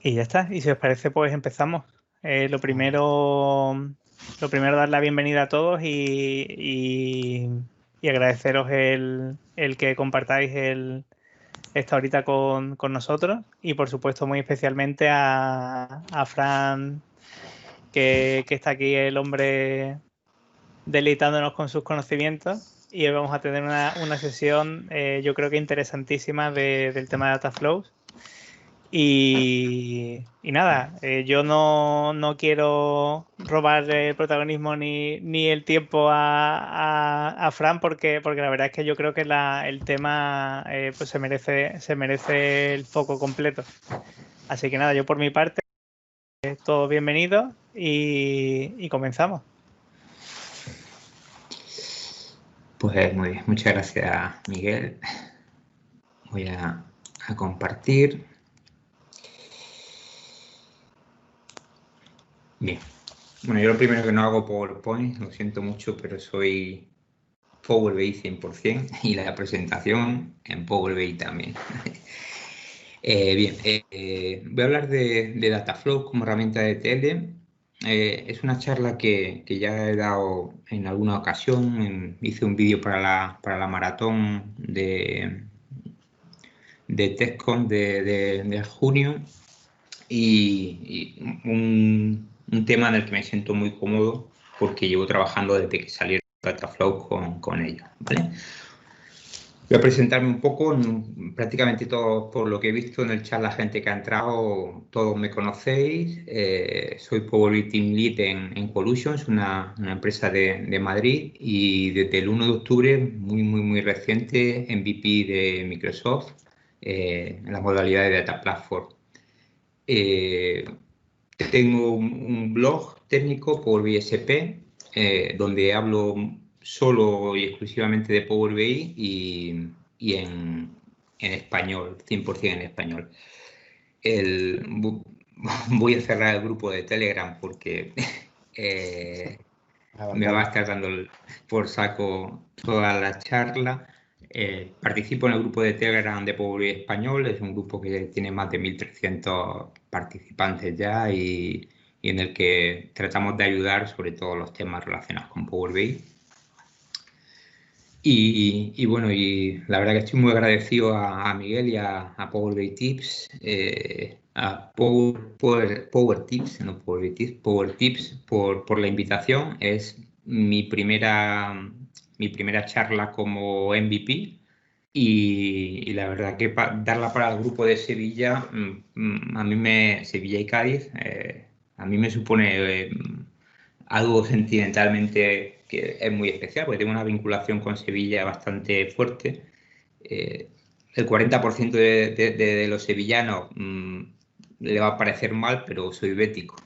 Y ya está. Y si os parece, pues empezamos. Lo primero, dar la bienvenida a todos y agradeceros el que compartáis esta horita con nosotros. Y por supuesto, muy especialmente a Fran, que está aquí, el hombre deleitándonos con sus conocimientos. Y hoy vamos a tener una sesión, yo creo que interesantísima, del tema de Data Flows. Y nada, yo no quiero robar el protagonismo ni el tiempo a Fran porque la verdad es que yo creo que el tema pues se merece el foco completo. Así que nada, yo por mi parte, todos bienvenidos y comenzamos. Pues muy bien, muchas gracias, Miguel. Voy a compartir. Bien. Bueno, yo lo primero que no hago PowerPoint, lo siento mucho, pero soy Power BI 100% y la presentación en Power BI también. Bien, voy a hablar de Dataflow como herramienta de ETL. Es una charla que ya he dado en alguna ocasión. Hice un vídeo para la maratón de TechCon de junio y un tema en el que me siento muy cómodo porque llevo trabajando desde que salieron Dataflow con ellos, ¿vale? Voy a presentarme un poco. Prácticamente todo, por lo que he visto en el chat, la gente que ha entrado, todos me conocéis. Soy Power BI Team Lead en Colusions, una empresa de Madrid, y desde el 1 de octubre, muy reciente, MVP de Microsoft en la modalidad de Data Platform. Tengo un blog técnico, Power BI SP, donde hablo solo y exclusivamente de Power BI y en español, 100% en español. Voy a cerrar el grupo de Telegram porque me va a estar dando por saco toda la charla. Participo en el grupo de Telegram de Power BI Español. Es un grupo que tiene más de 1.300 participantes ya y en el que tratamos de ayudar sobre todo los temas relacionados con Power BI. Y bueno, y la verdad que estoy muy agradecido a Miguel y a Power BI Tips, a Power Tips, no Power BI Tips, Power Tips por la invitación. Es mi primera charla como MVP y la verdad que darla para el grupo de Sevilla, Sevilla y Cádiz, a mí me supone algo sentimentalmente que es muy especial, porque tengo una vinculación con Sevilla bastante fuerte. El 40% de los sevillanos le va a parecer mal, pero soy bético.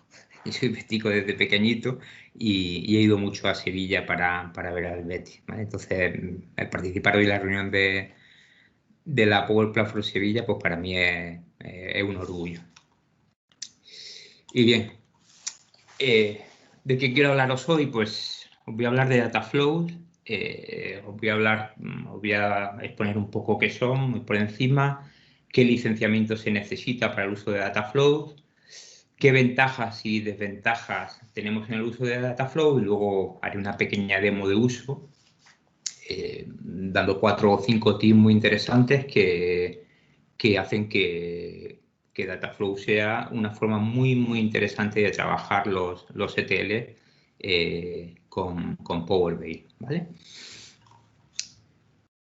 Y soy bético desde pequeñito y he ido mucho a Sevilla para ver al Betis, ¿vale? Entonces, participar hoy en la reunión de la Power Platform Sevilla, pues para mí es un orgullo. Y bien, ¿de qué quiero hablaros hoy? Pues os voy a hablar de Dataflow. Os voy a exponer un poco qué son, muy por encima, qué licenciamiento se necesita para el uso de Dataflow, qué ventajas y desventajas tenemos en el uso de Dataflow, y luego haré una pequeña demo de uso, dando 4 o 5 tips muy interesantes que hacen que Dataflow sea una forma muy interesante de trabajar los ETL con Power BI, ¿vale?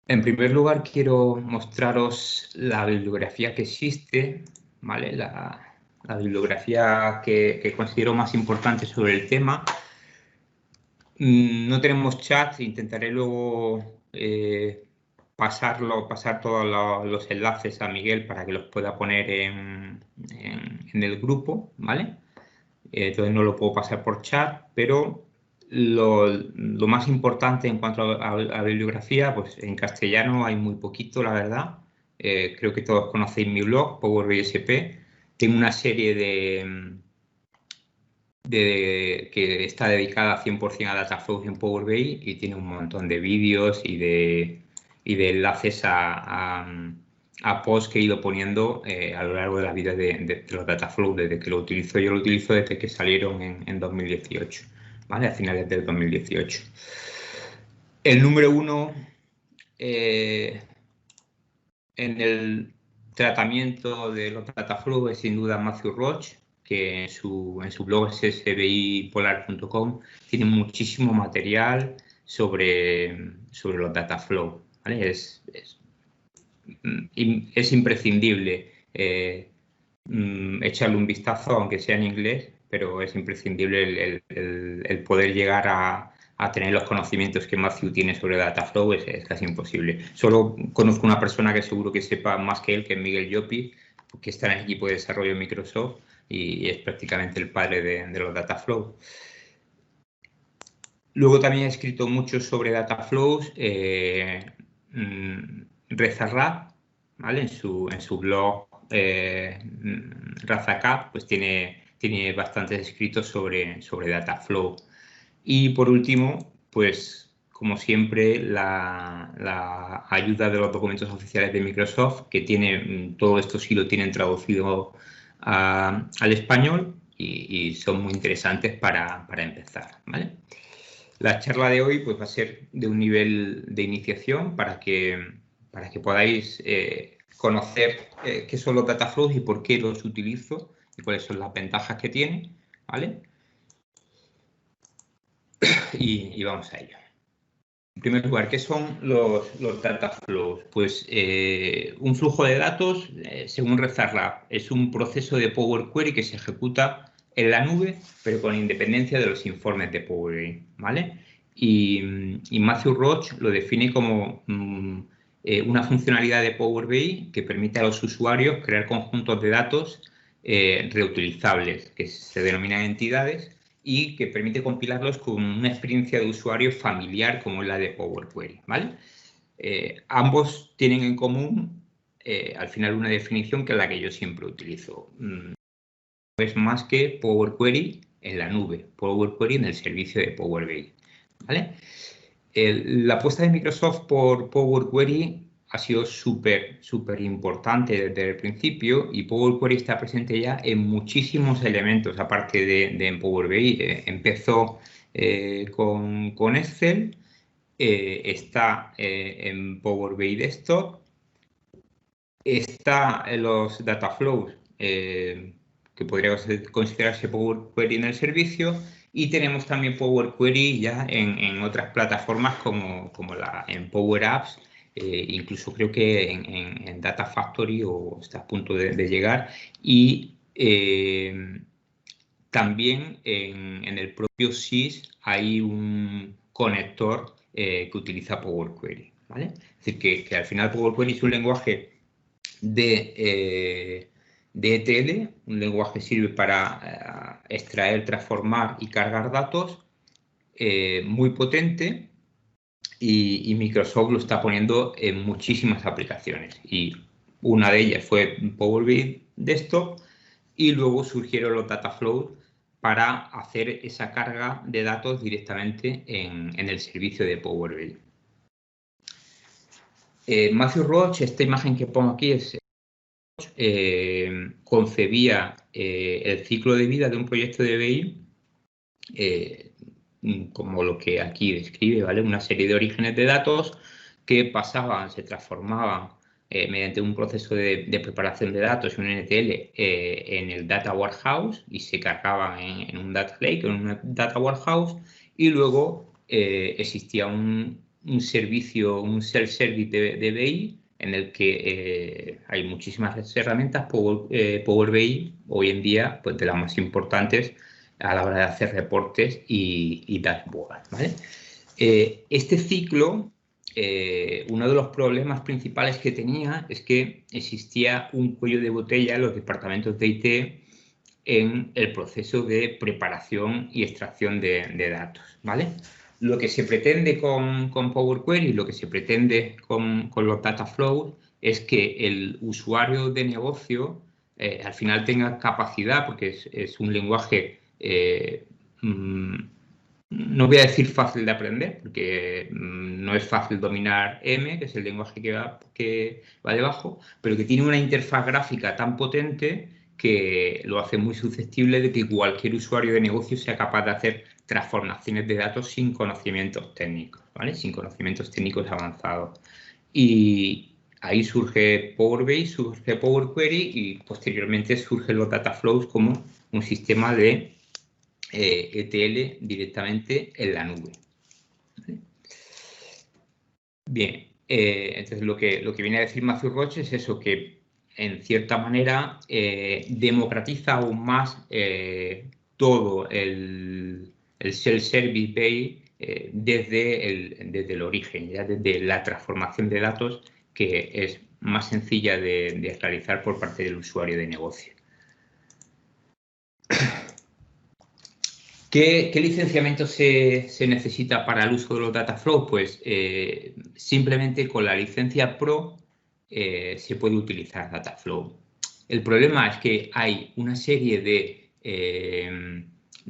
En primer lugar, quiero mostraros la bibliografía que existe, ¿vale? La bibliografía que considero más importante sobre el tema. No tenemos chat, intentaré luego pasar todos los enlaces a Miguel para que los pueda poner en el grupo, ¿vale? Entonces no lo puedo pasar por chat, pero lo más importante en cuanto a bibliografía, pues en castellano hay muy poquito, la verdad. Creo que todos conocéis mi blog, Power BI SP. Tengo una serie que está dedicada 100% a Dataflow en Power BI y tiene un montón de vídeos y de enlaces a a posts que he ido poniendo a lo largo de la vida de los Dataflow, desde que lo utilizo. Yo lo utilizo desde que salieron en 2018, ¿vale? A finales del 2018. El número 1 en el tratamiento de los Dataflow es sin duda Matthew Roach, que en su blog sbipolar.com tiene muchísimo material sobre los Dataflow, ¿vale? Es imprescindible echarle un vistazo, aunque sea en inglés, pero es imprescindible el poder llegar a tener los conocimientos que Matthew tiene sobre Dataflow, es casi imposible. Solo conozco una persona que seguro que sepa más que él, que es Miguel Llopis, que está en el equipo de desarrollo de Microsoft y es prácticamente el padre de los Dataflow. Luego también he escrito mucho sobre Dataflows, RezaRap, ¿vale? En su blog RazaCap, pues tiene bastantes escritos sobre Dataflow. Y por último, pues como siempre, la ayuda de los documentos oficiales de Microsoft, que todo esto sí lo tienen traducido al español y son muy interesantes para empezar, ¿vale? La charla de hoy pues, va a ser de un nivel de iniciación para que podáis conocer qué son los Dataflows y por qué los utilizo y cuáles son las ventajas que tienen, ¿vale? Y vamos a ello. En primer lugar, ¿qué son los Dataflows? Pues un flujo de datos, según RezaRap, es un proceso de Power Query que se ejecuta en la nube, pero con independencia de los informes de Power BI, ¿vale? Y Matthew Roach lo define como una funcionalidad de Power BI que permite a los usuarios crear conjuntos de datos reutilizables, que se denominan entidades, y que permite compilarlos con una experiencia de usuario familiar como es la de Power Query, ¿vale? Ambos tienen en común, al final, una definición que es la que yo siempre utilizo. Es más que Power Query en la nube, Power Query en el servicio de Power BI, ¿vale? La apuesta de Microsoft por Power Query ha sido súper importante desde el principio y Power Query está presente ya en muchísimos elementos, aparte de en Power BI. Empezó con Excel, está en Power BI Desktop, está en los Dataflows, que podría considerarse Power Query en el servicio, y tenemos también Power Query ya en otras plataformas como en Power Apps, incluso creo que en Data Factory o está a punto de llegar, y también en el propio SIS hay un conector que utiliza Power Query, ¿vale? Es decir, que al final Power Query es un lenguaje de ETL, un lenguaje que sirve para extraer, transformar y cargar datos, muy potente, y Microsoft lo está poniendo en muchísimas aplicaciones. Y una de ellas fue Power BI Desktop, y luego surgieron los Dataflows para hacer esa carga de datos directamente en el servicio de Power BI. Matthew Roach, esta imagen que pongo aquí es concebía el ciclo de vida de un proyecto de BI como lo que aquí describe, ¿vale? Una serie de orígenes de datos que pasaban, se transformaban mediante un proceso de preparación de datos, un NTL, en el Data Warehouse y se cargaban en un Data Lake, en un Data Warehouse, y luego existía un servicio, un self-service de BI en el que hay muchísimas herramientas. Power BI hoy en día, pues de las más importantes a la hora de hacer reportes y dashboards, ¿vale? Este ciclo, uno de los problemas principales que tenía es que existía un cuello de botella en los departamentos de IT en el proceso de preparación y extracción de datos, ¿vale? Lo que se pretende con Power Query, lo que se pretende con los Dataflows, es que el usuario de negocio al final tenga capacidad, porque es un lenguaje no voy a decir fácil de aprender, porque no es fácil dominar M, que es el lenguaje que va debajo, pero que tiene una interfaz gráfica tan potente que lo hace muy susceptible de que cualquier usuario de negocio sea capaz de hacer transformaciones de datos sin conocimientos técnicos, ¿vale? Sin conocimientos técnicos avanzados. Y ahí surge Power BI, surge Power Query y posteriormente surgen los data flows como un sistema de ETL directamente en la nube. ¿Vale? Bien, entonces lo que viene a decir Matthew Roche es eso, que en cierta manera democratiza aún más todo el self-service BI desde el origen, ya desde la transformación de datos, que es más sencilla de realizar por parte del usuario de negocio. ¿Qué licenciamiento se necesita para el uso de los data flows? Pues simplemente con la licencia Pro se puede utilizar data flow. El problema es que hay una serie de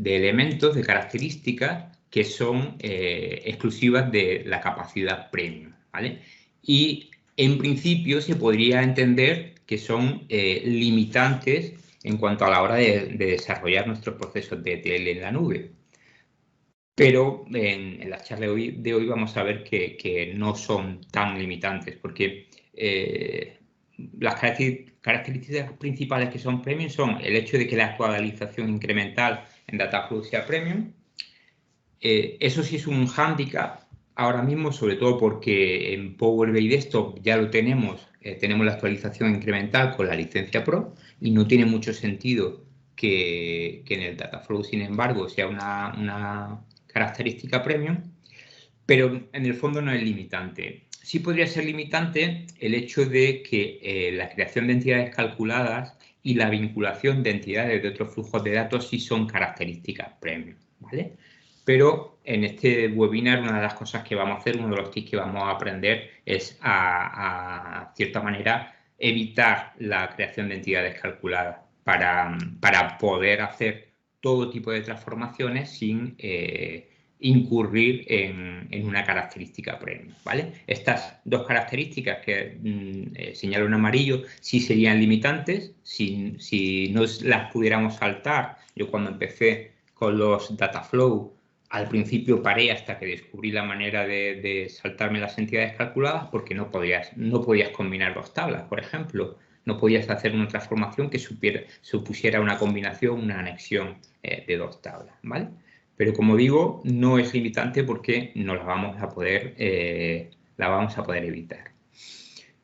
elementos, de características que son exclusivas de la capacidad premium, ¿vale? Y en principio se podría entender que son limitantes en cuanto a la hora de desarrollar nuestros procesos de ETL en la nube. Pero en la charla de hoy vamos a ver que no son tan limitantes, porque las características principales que son premium son el hecho de que la actualización incremental en Dataflow sea premium. Eso sí es un hándicap ahora mismo, sobre todo porque en Power BI Desktop ya lo tenemos, tenemos la actualización incremental con la licencia Pro y no tiene mucho sentido que en el Dataflow, sin embargo, sea una característica premium, pero en el fondo no es limitante. Sí podría ser limitante el hecho de que la creación de entidades calculadas y la vinculación de entidades de otros flujos de datos sí son características premium, ¿vale? Pero en este webinar una de las cosas que vamos a hacer, uno de los tips que vamos a aprender es a cierta manera, evitar la creación de entidades calculadas para poder hacer todo tipo de transformaciones sin incurrir en una característica premium, ¿vale? Estas dos características que señalo en amarillo sí serían limitantes si no las pudiéramos saltar. Yo cuando empecé con los data flow al principio paré hasta que descubrí la manera de saltarme las entidades calculadas porque no podías combinar dos tablas, por ejemplo. No podías hacer una transformación que supusiera una combinación, una anexión de dos tablas, ¿vale? Pero como digo, no es limitante porque no la vamos a poder evitar.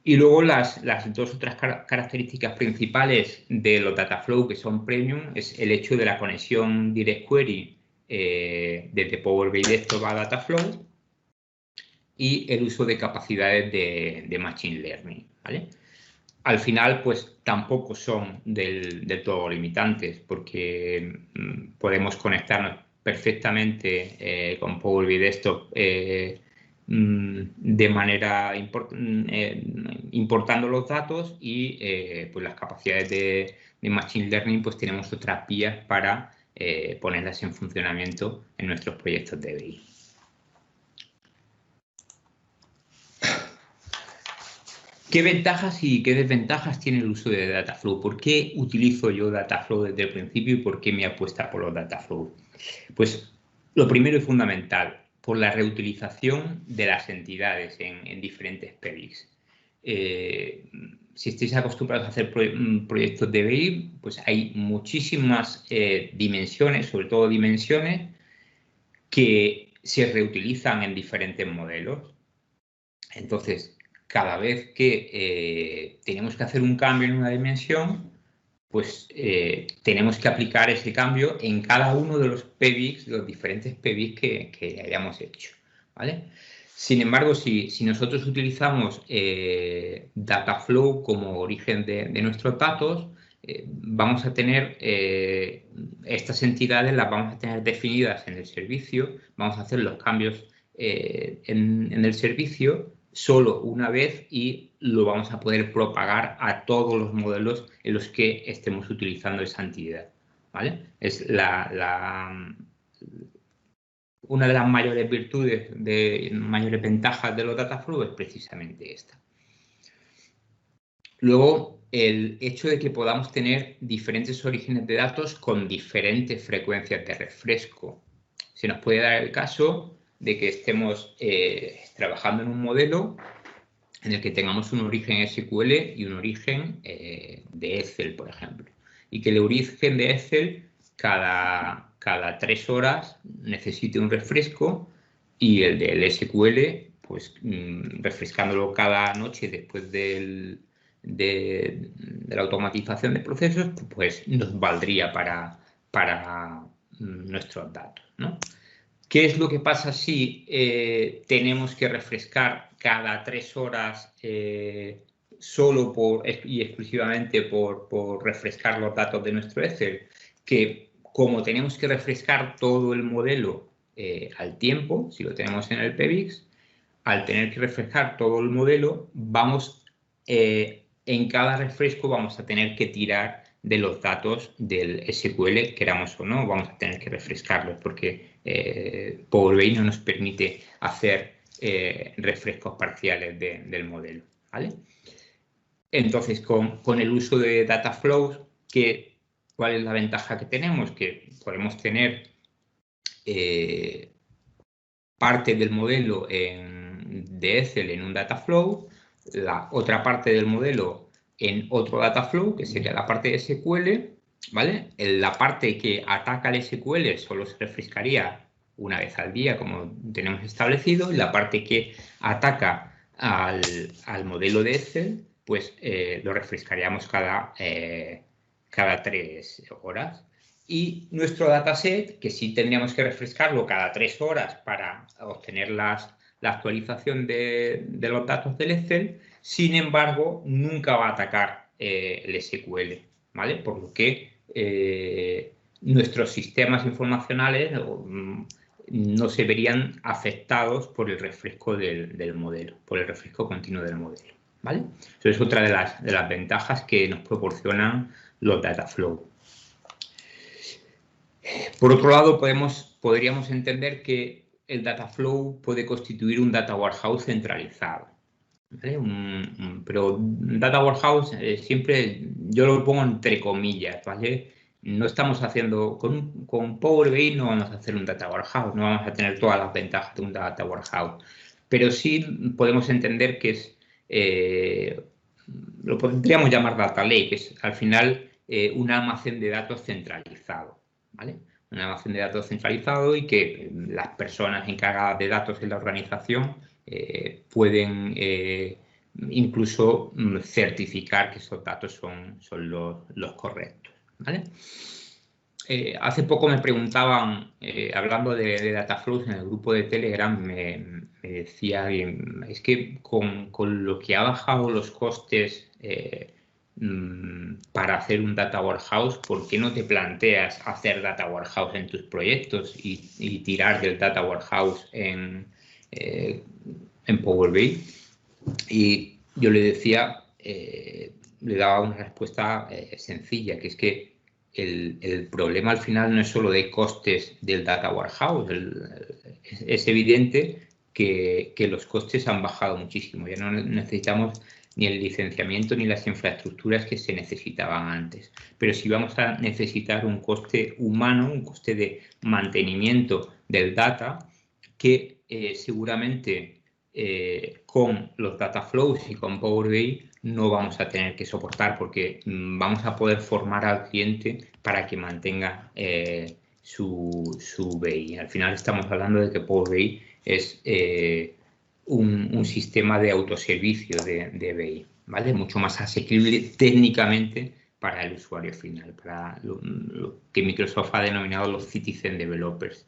Y luego las dos otras características principales de los data flow que son premium es el hecho de la conexión direct query desde Power BI Desktop a Dataflow y el uso de capacidades de Machine Learning, ¿vale? Al final, pues tampoco son del todo limitantes porque podemos conectarnos perfectamente con Power BI Desktop de manera importando los datos y pues las capacidades de Machine Learning, pues tenemos otras vías para ponerlas en funcionamiento en nuestros proyectos de BI. ¿Qué ventajas y qué desventajas tiene el uso de Dataflow? ¿Por qué utilizo yo Dataflow desde el principio y por qué me apuesta por los Dataflow? Pues lo primero y fundamental, por la reutilización de las entidades en diferentes PBICs. Si estáis acostumbrados a hacer proyectos de BI, pues hay muchísimas dimensiones, sobre todo dimensiones, que se reutilizan en diferentes modelos. Entonces, cada vez que tenemos que hacer un cambio en una dimensión, pues tenemos que aplicar ese cambio en cada uno de los PBICs, los diferentes PBICs que hayamos hecho, ¿vale? Sin embargo, si nosotros utilizamos Dataflow como origen de nuestros datos, vamos a tener estas entidades, las vamos a tener definidas en el servicio, vamos a hacer los cambios en el servicio solo una vez y lo vamos a poder propagar a todos los modelos en los que estemos utilizando esa entidad, ¿vale? Es una de las mayores virtudes, mayores ventajas de los data flow es precisamente esta. Luego, el hecho de que podamos tener diferentes orígenes de datos con diferentes frecuencias de refresco. Se nos puede dar el caso de que estemos trabajando en un modelo en el que tengamos un origen SQL y un origen de Excel, por ejemplo. Y que el origen de Excel cada 3 horas necesite un refresco y el del SQL, pues refrescándolo cada noche después de la automatización de procesos, pues nos valdría para nuestros datos, ¿no? ¿Qué es lo que pasa si tenemos que refrescar cada 3 horas solo y exclusivamente por refrescar los datos de nuestro Excel? Que como tenemos que refrescar todo el modelo al tiempo, si lo tenemos en el PBIX, al tener que refrescar todo el modelo, en cada refresco vamos a tener que tirar de los datos del SQL, queramos o no, vamos a tener que refrescarlos porque Power BI no nos permite hacer refrescos parciales del modelo, ¿vale? Entonces, con el uso de data flows, ¿cuál es la ventaja que tenemos? Que podemos tener parte del modelo de Excel en un data flow, la otra parte del modelo en otro data flow, que sería la parte de SQL, ¿vale? La parte que ataca al SQL solo se refrescaría una vez al día, como tenemos establecido, y la parte que ataca al modelo de Excel, pues lo refrescaríamos cada 3 horas. Y nuestro dataset, que sí tendríamos que refrescarlo cada 3 horas para obtener la actualización de los datos del Excel, sin embargo, nunca va a atacar el SQL, ¿vale? Por lo que nuestros sistemas informacionales no se verían afectados por el refresco del modelo, por el refresco continuo del modelo, ¿vale? Eso es otra de las ventajas que nos proporcionan los data flow. Por otro lado, podríamos entender que el data flow puede constituir un data warehouse centralizado, ¿vale? Pero data warehouse siempre yo lo pongo entre comillas, ¿vale? No estamos haciendo, con Power BI no vamos a hacer un data warehouse, no vamos a tener todas las ventajas de un data warehouse, pero sí podemos entender que lo podríamos llamar data lake, que es al final un almacén de datos centralizado, ¿vale? Un almacén de datos centralizado y que las personas encargadas de datos en la organización pueden incluso certificar que esos datos son los correctos, ¿vale? Hace poco me preguntaban, hablando de data flows en el grupo de Telegram, me decía alguien, es que con lo que ha bajado los costes para hacer un data warehouse, ¿por qué no te planteas hacer data warehouse en tus proyectos y tirar del data warehouse en Power BI? Y yo le decía, le daba una respuesta sencilla, que es que el problema al final no es solo de costes del data warehouse, es evidente que los costes han bajado muchísimo, ya no necesitamos ni el licenciamiento ni las infraestructuras que se necesitaban antes. Pero sí vamos a necesitar un coste humano, un coste de mantenimiento del data que seguramente con los data flows y con Power BI no vamos a tener que soportar porque vamos a poder formar al cliente para que mantenga su BI. Al final estamos hablando de que Power BI es un sistema de autoservicio de BI, ¿vale? Mucho más asequible técnicamente para el usuario final, para lo que Microsoft ha denominado los citizen developers.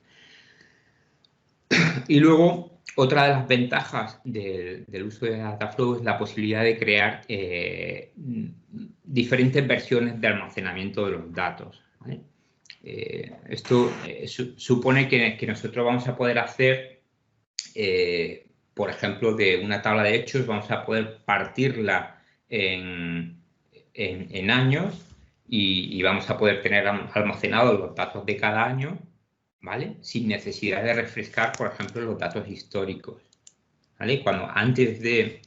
Y luego, otra de las ventajas del uso de Dataflow es la posibilidad de crear diferentes versiones de almacenamiento de los datos, ¿vale? Esto supone que nosotros vamos a poder hacer, por ejemplo, de una tabla de hechos, vamos a poder partirla en años y vamos a poder tener almacenados los datos de cada año ¿vale? Sin necesidad de refrescar, por ejemplo, los datos históricos, ¿vale? Antes de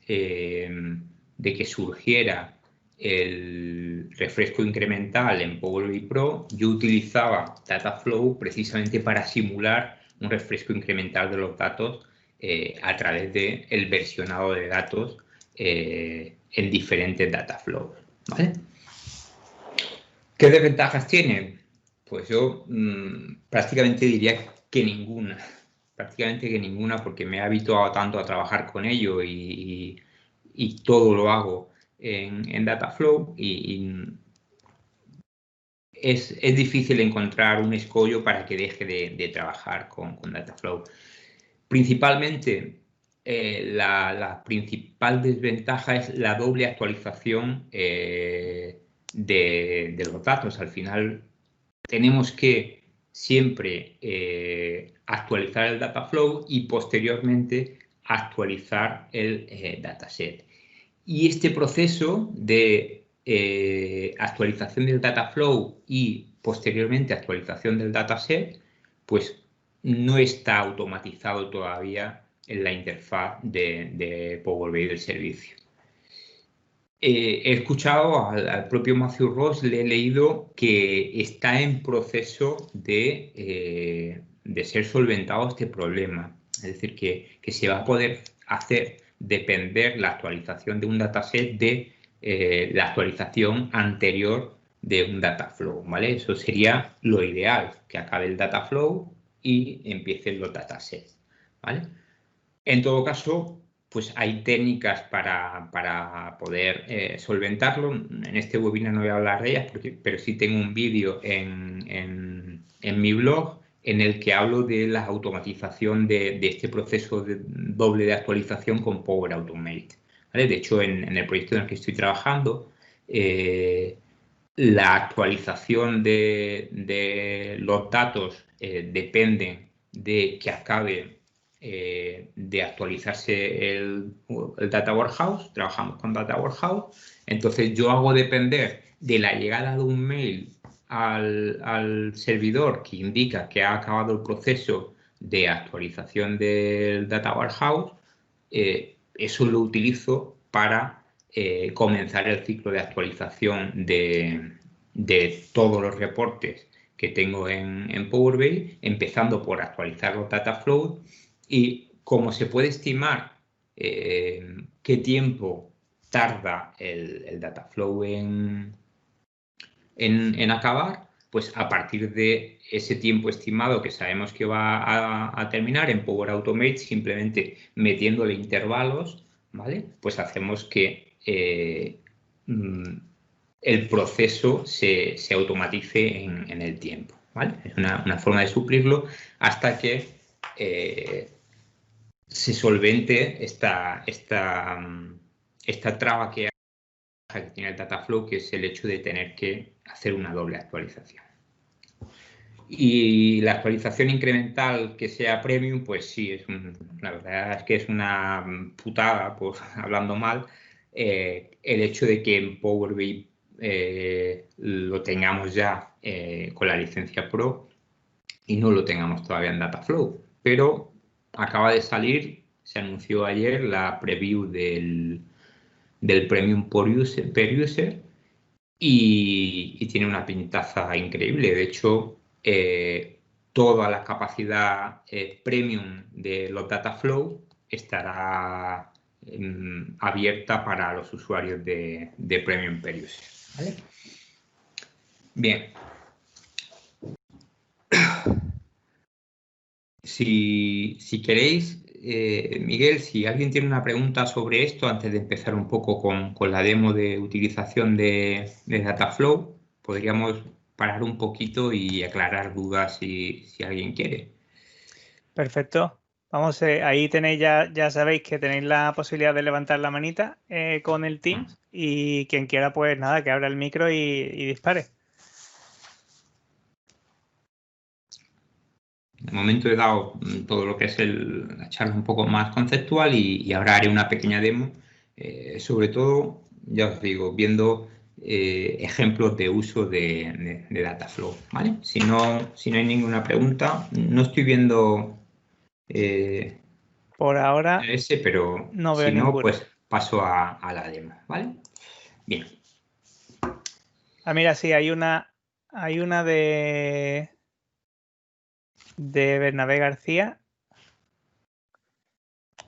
que surgiera el refresco incremental en Power BI Pro, yo utilizaba Dataflow precisamente para simular un refresco incremental de los datos a través del versionado de datos en diferentes Dataflows, ¿vale? ¿Qué desventajas tiene? Pues yo prácticamente diría que ninguna. Prácticamente que ninguna, porque me he habituado tanto a trabajar con ello y todo lo hago en Dataflow y es difícil encontrar un escollo para que deje de trabajar con Dataflow. Principalmente, la principal desventaja es la doble actualización de los datos. Al final tenemos que siempre actualizar el Dataflow y posteriormente actualizar el dataset. Y este proceso de actualización del Dataflow y posteriormente actualización del dataset, pues no está automatizado todavía en la interfaz de Power BI del servicio. He escuchado al propio Matthew Ross, le he leído que está en proceso de ser solventado este problema. Es decir, que se va a poder hacer depender la actualización de un dataset de la actualización anterior de un dataflow, ¿vale? Eso sería lo ideal, que acabe el dataflow y empiecen los datasets, ¿vale? En todo caso, pues hay técnicas para poder solventarlo. En este webinar no voy a hablar de ellas, pero sí tengo un vídeo en mi blog en el que hablo de la automatización de este proceso doble de actualización con Power Automate, ¿vale? De hecho, en el proyecto en el que estoy trabajando, la actualización de los datos depende de que acabe de actualizarse el Data Warehouse. Trabajamos con Data Warehouse. Entonces yo hago depender de la llegada de un mail al servidor que indica que ha acabado el proceso de actualización del Data Warehouse. Eso lo utilizo para comenzar el ciclo de actualización de todos los reportes que tengo en Power BI, empezando por actualizar los Dataflow. Y como se puede estimar qué tiempo tarda el Dataflow en acabar, pues a partir de ese tiempo estimado que sabemos que va a terminar en Power Automate, simplemente metiéndole intervalos, ¿vale? Pues hacemos que el proceso se automatice en el tiempo, ¿vale? Es una forma de suplirlo hasta que se solvente esta traba que tiene el Dataflow, que es el hecho de tener que hacer una doble actualización. Y la actualización incremental que sea premium, pues sí, la verdad es que es una putada, pues hablando mal, el hecho de que en Power BI lo tengamos ya con la licencia Pro y no lo tengamos todavía en Dataflow. Pero acaba de salir, se anunció ayer la preview del Premium per user y tiene una pintaza increíble. De hecho, toda la capacidad premium de los Dataflow estará abierta para los usuarios de Premium per user, ¿vale? Bien. Si queréis, Miguel, si alguien tiene una pregunta sobre esto, antes de empezar un poco con la demo de utilización de Dataflow, podríamos parar un poquito y aclarar dudas si alguien quiere. Perfecto. Vamos, ahí tenéis ya sabéis que tenéis la posibilidad de levantar la manita con el Teams y quien quiera, pues nada, que abra el micro y dispare. De momento he dado todo lo que es la charla un poco más conceptual y ahora haré una pequeña demo. Sobre todo, ya os digo, viendo ejemplos de uso de Dataflow, ¿vale? Si no hay ninguna pregunta, no estoy viendo Por ahora ese, pero no veo si no, ninguna. pues paso a la demo, ¿vale? Bien. Ah, mira, sí, hay una de Bernabé García.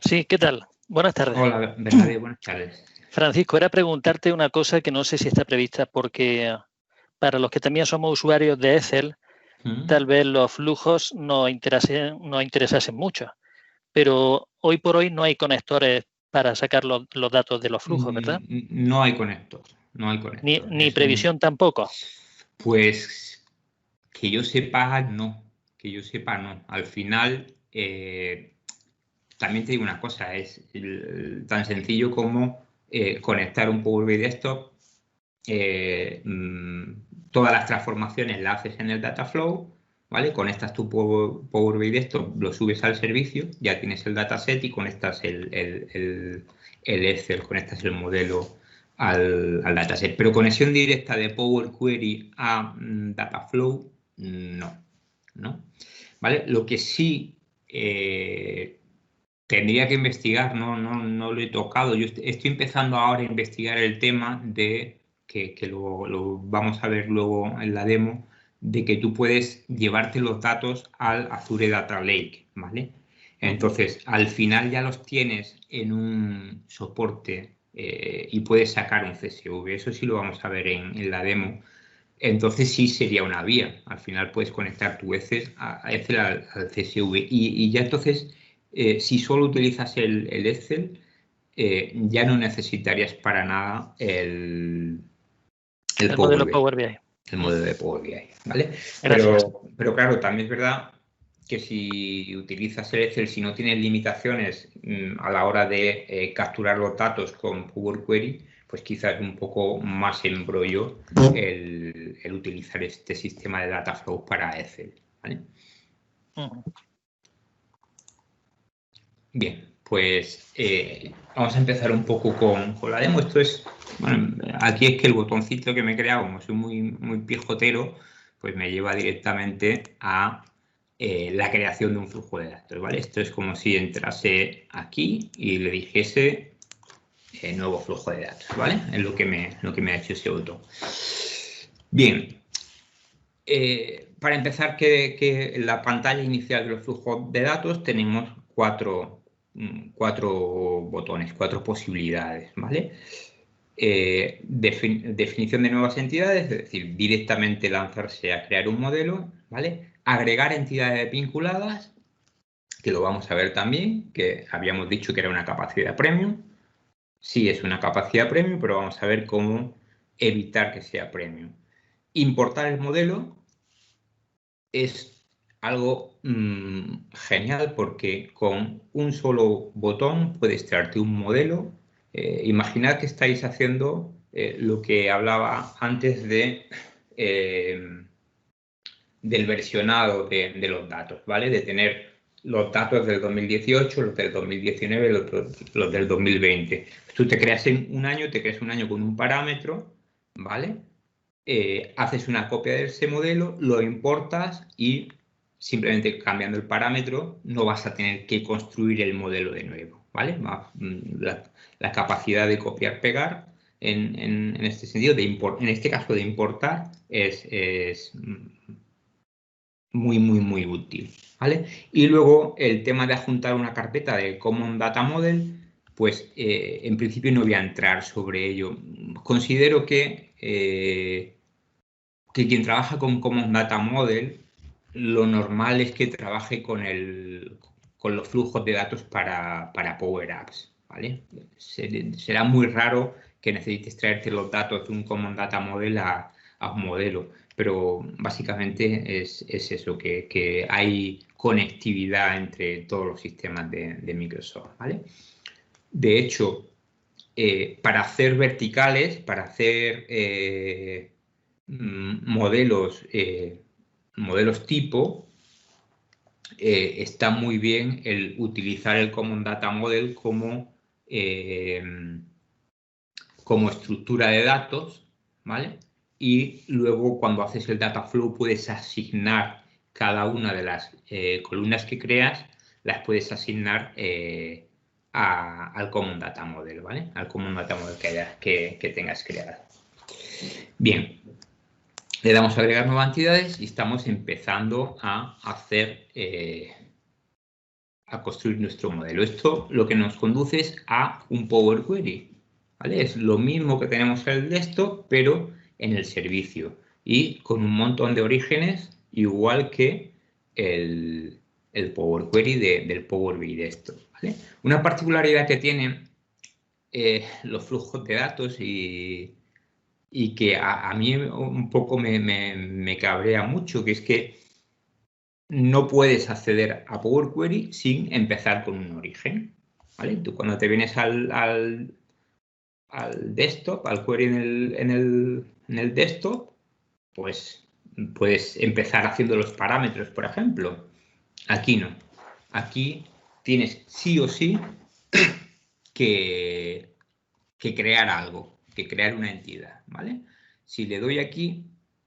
Sí, ¿qué tal? Buenas tardes. Hola, Bernabé, buenas tardes. Francisco, era preguntarte una cosa que no sé si está prevista, porque para los que también somos usuarios de Excel, tal vez los flujos nos interesasen mucho, pero hoy por hoy no hay conectores para sacar los datos de los flujos, ¿verdad? No hay conector, no hay conector. Ni previsión tampoco. Pues que yo sepa, no. Que yo sepa, no. Al final, también te digo una cosa, es tan sencillo como conectar un Power BI Desktop. Todas las transformaciones las haces en el Dataflow, ¿vale? Conectas tu Power BI Desktop, lo subes al servicio, ya tienes el dataset y conectas el Excel, conectas el modelo al dataset. Pero conexión directa de Power Query a Dataflow, no. ¿Vale? Lo que sí tendría que investigar, no lo he tocado. Yo estoy empezando ahora a investigar el tema de que lo vamos a ver luego en la demo, de que tú puedes llevarte los datos al Azure Data Lake, ¿vale? Entonces, al final ya los tienes en un soporte y puedes sacar un CSV. Eso sí lo vamos a ver en la demo. Entonces sí sería una vía. Al final puedes conectar tu Excel al CSV. Y ya entonces, si solo utilizas el Excel, ya no necesitarías para nada el modelo Power BI, Power BI. el modelo de Power BI, ¿vale? Gracias. Pero claro, también es verdad que si utilizas el Excel, si no tienes limitaciones a la hora de capturar los datos con Power Query, pues quizás es un poco más embrollo el utilizar este sistema de Dataflow para Excel, ¿vale? Bien, pues vamos a empezar un poco con la demo. Esto es, bueno, aquí es que el botoncito que me he creado, como soy muy pijotero, pues me lleva directamente a la creación de un flujo de datos, ¿vale? Esto es como si entrase aquí y le dijese nuevo flujo de datos, ¿vale? Es lo que me ha hecho ese botón. Bien. Para empezar, que en la pantalla inicial de los flujos de datos tenemos cuatro botones, cuatro posibilidades, ¿vale? Definición de nuevas entidades, es decir, directamente lanzarse a crear un modelo, ¿vale? Agregar entidades vinculadas, que lo vamos a ver también, que habíamos dicho que era una capacidad premium. Sí, es una capacidad premium, pero vamos a ver cómo evitar que sea premium. Importar el modelo es algo genial porque con un solo botón puedes traerte un modelo. Imaginad que estáis haciendo lo que hablaba antes del versionado de los datos, ¿vale? De tener los datos del 2018, los del 2019, los del 2020. Tú te creas un año con un parámetro, ¿vale? Haces una copia de ese modelo, lo importas y simplemente cambiando el parámetro no vas a tener que construir el modelo de nuevo, ¿vale? La capacidad de copiar-pegar en este sentido, en este caso de importar, es muy útil, ¿vale? Y luego el tema de adjuntar una carpeta de Common Data Model, pues en principio no voy a entrar sobre ello. Considero que quien trabaja con Common Data Model, lo normal es que trabaje con los flujos de datos para Power Apps, ¿vale? Será muy raro que necesites traerte los datos de un Common Data Model a un modelo, pero básicamente es eso, que hay conectividad entre todos los sistemas de Microsoft, ¿vale? De hecho, para hacer verticales, para hacer modelos tipo, está muy bien el utilizar el Common Data Model como estructura de datos, ¿vale? Y luego cuando haces el data flow puedes asignar cada una de las columnas que creas, las puedes asignar al Common Data Model, ¿vale? Al Common Data Model que tengas creado. Bien, le damos a agregar nuevas entidades y estamos empezando a hacer, a construir nuestro modelo. Esto lo que nos conduce es a un Power Query, ¿vale? Es lo mismo que tenemos en el desktop, pero en el servicio y con un montón de orígenes, igual que el Power Query del Power BI Desktop, ¿vale? Una particularidad que tienen los flujos de datos y que a mí un poco me cabrea mucho, que es que no puedes acceder a Power Query sin empezar con un origen, ¿vale? Tú cuando te vienes al desktop, al query en el desktop, pues puedes empezar haciendo los parámetros, por ejemplo. Aquí no. Aquí tienes sí o sí que crear algo, que crear una entidad, ¿vale? Si le doy aquí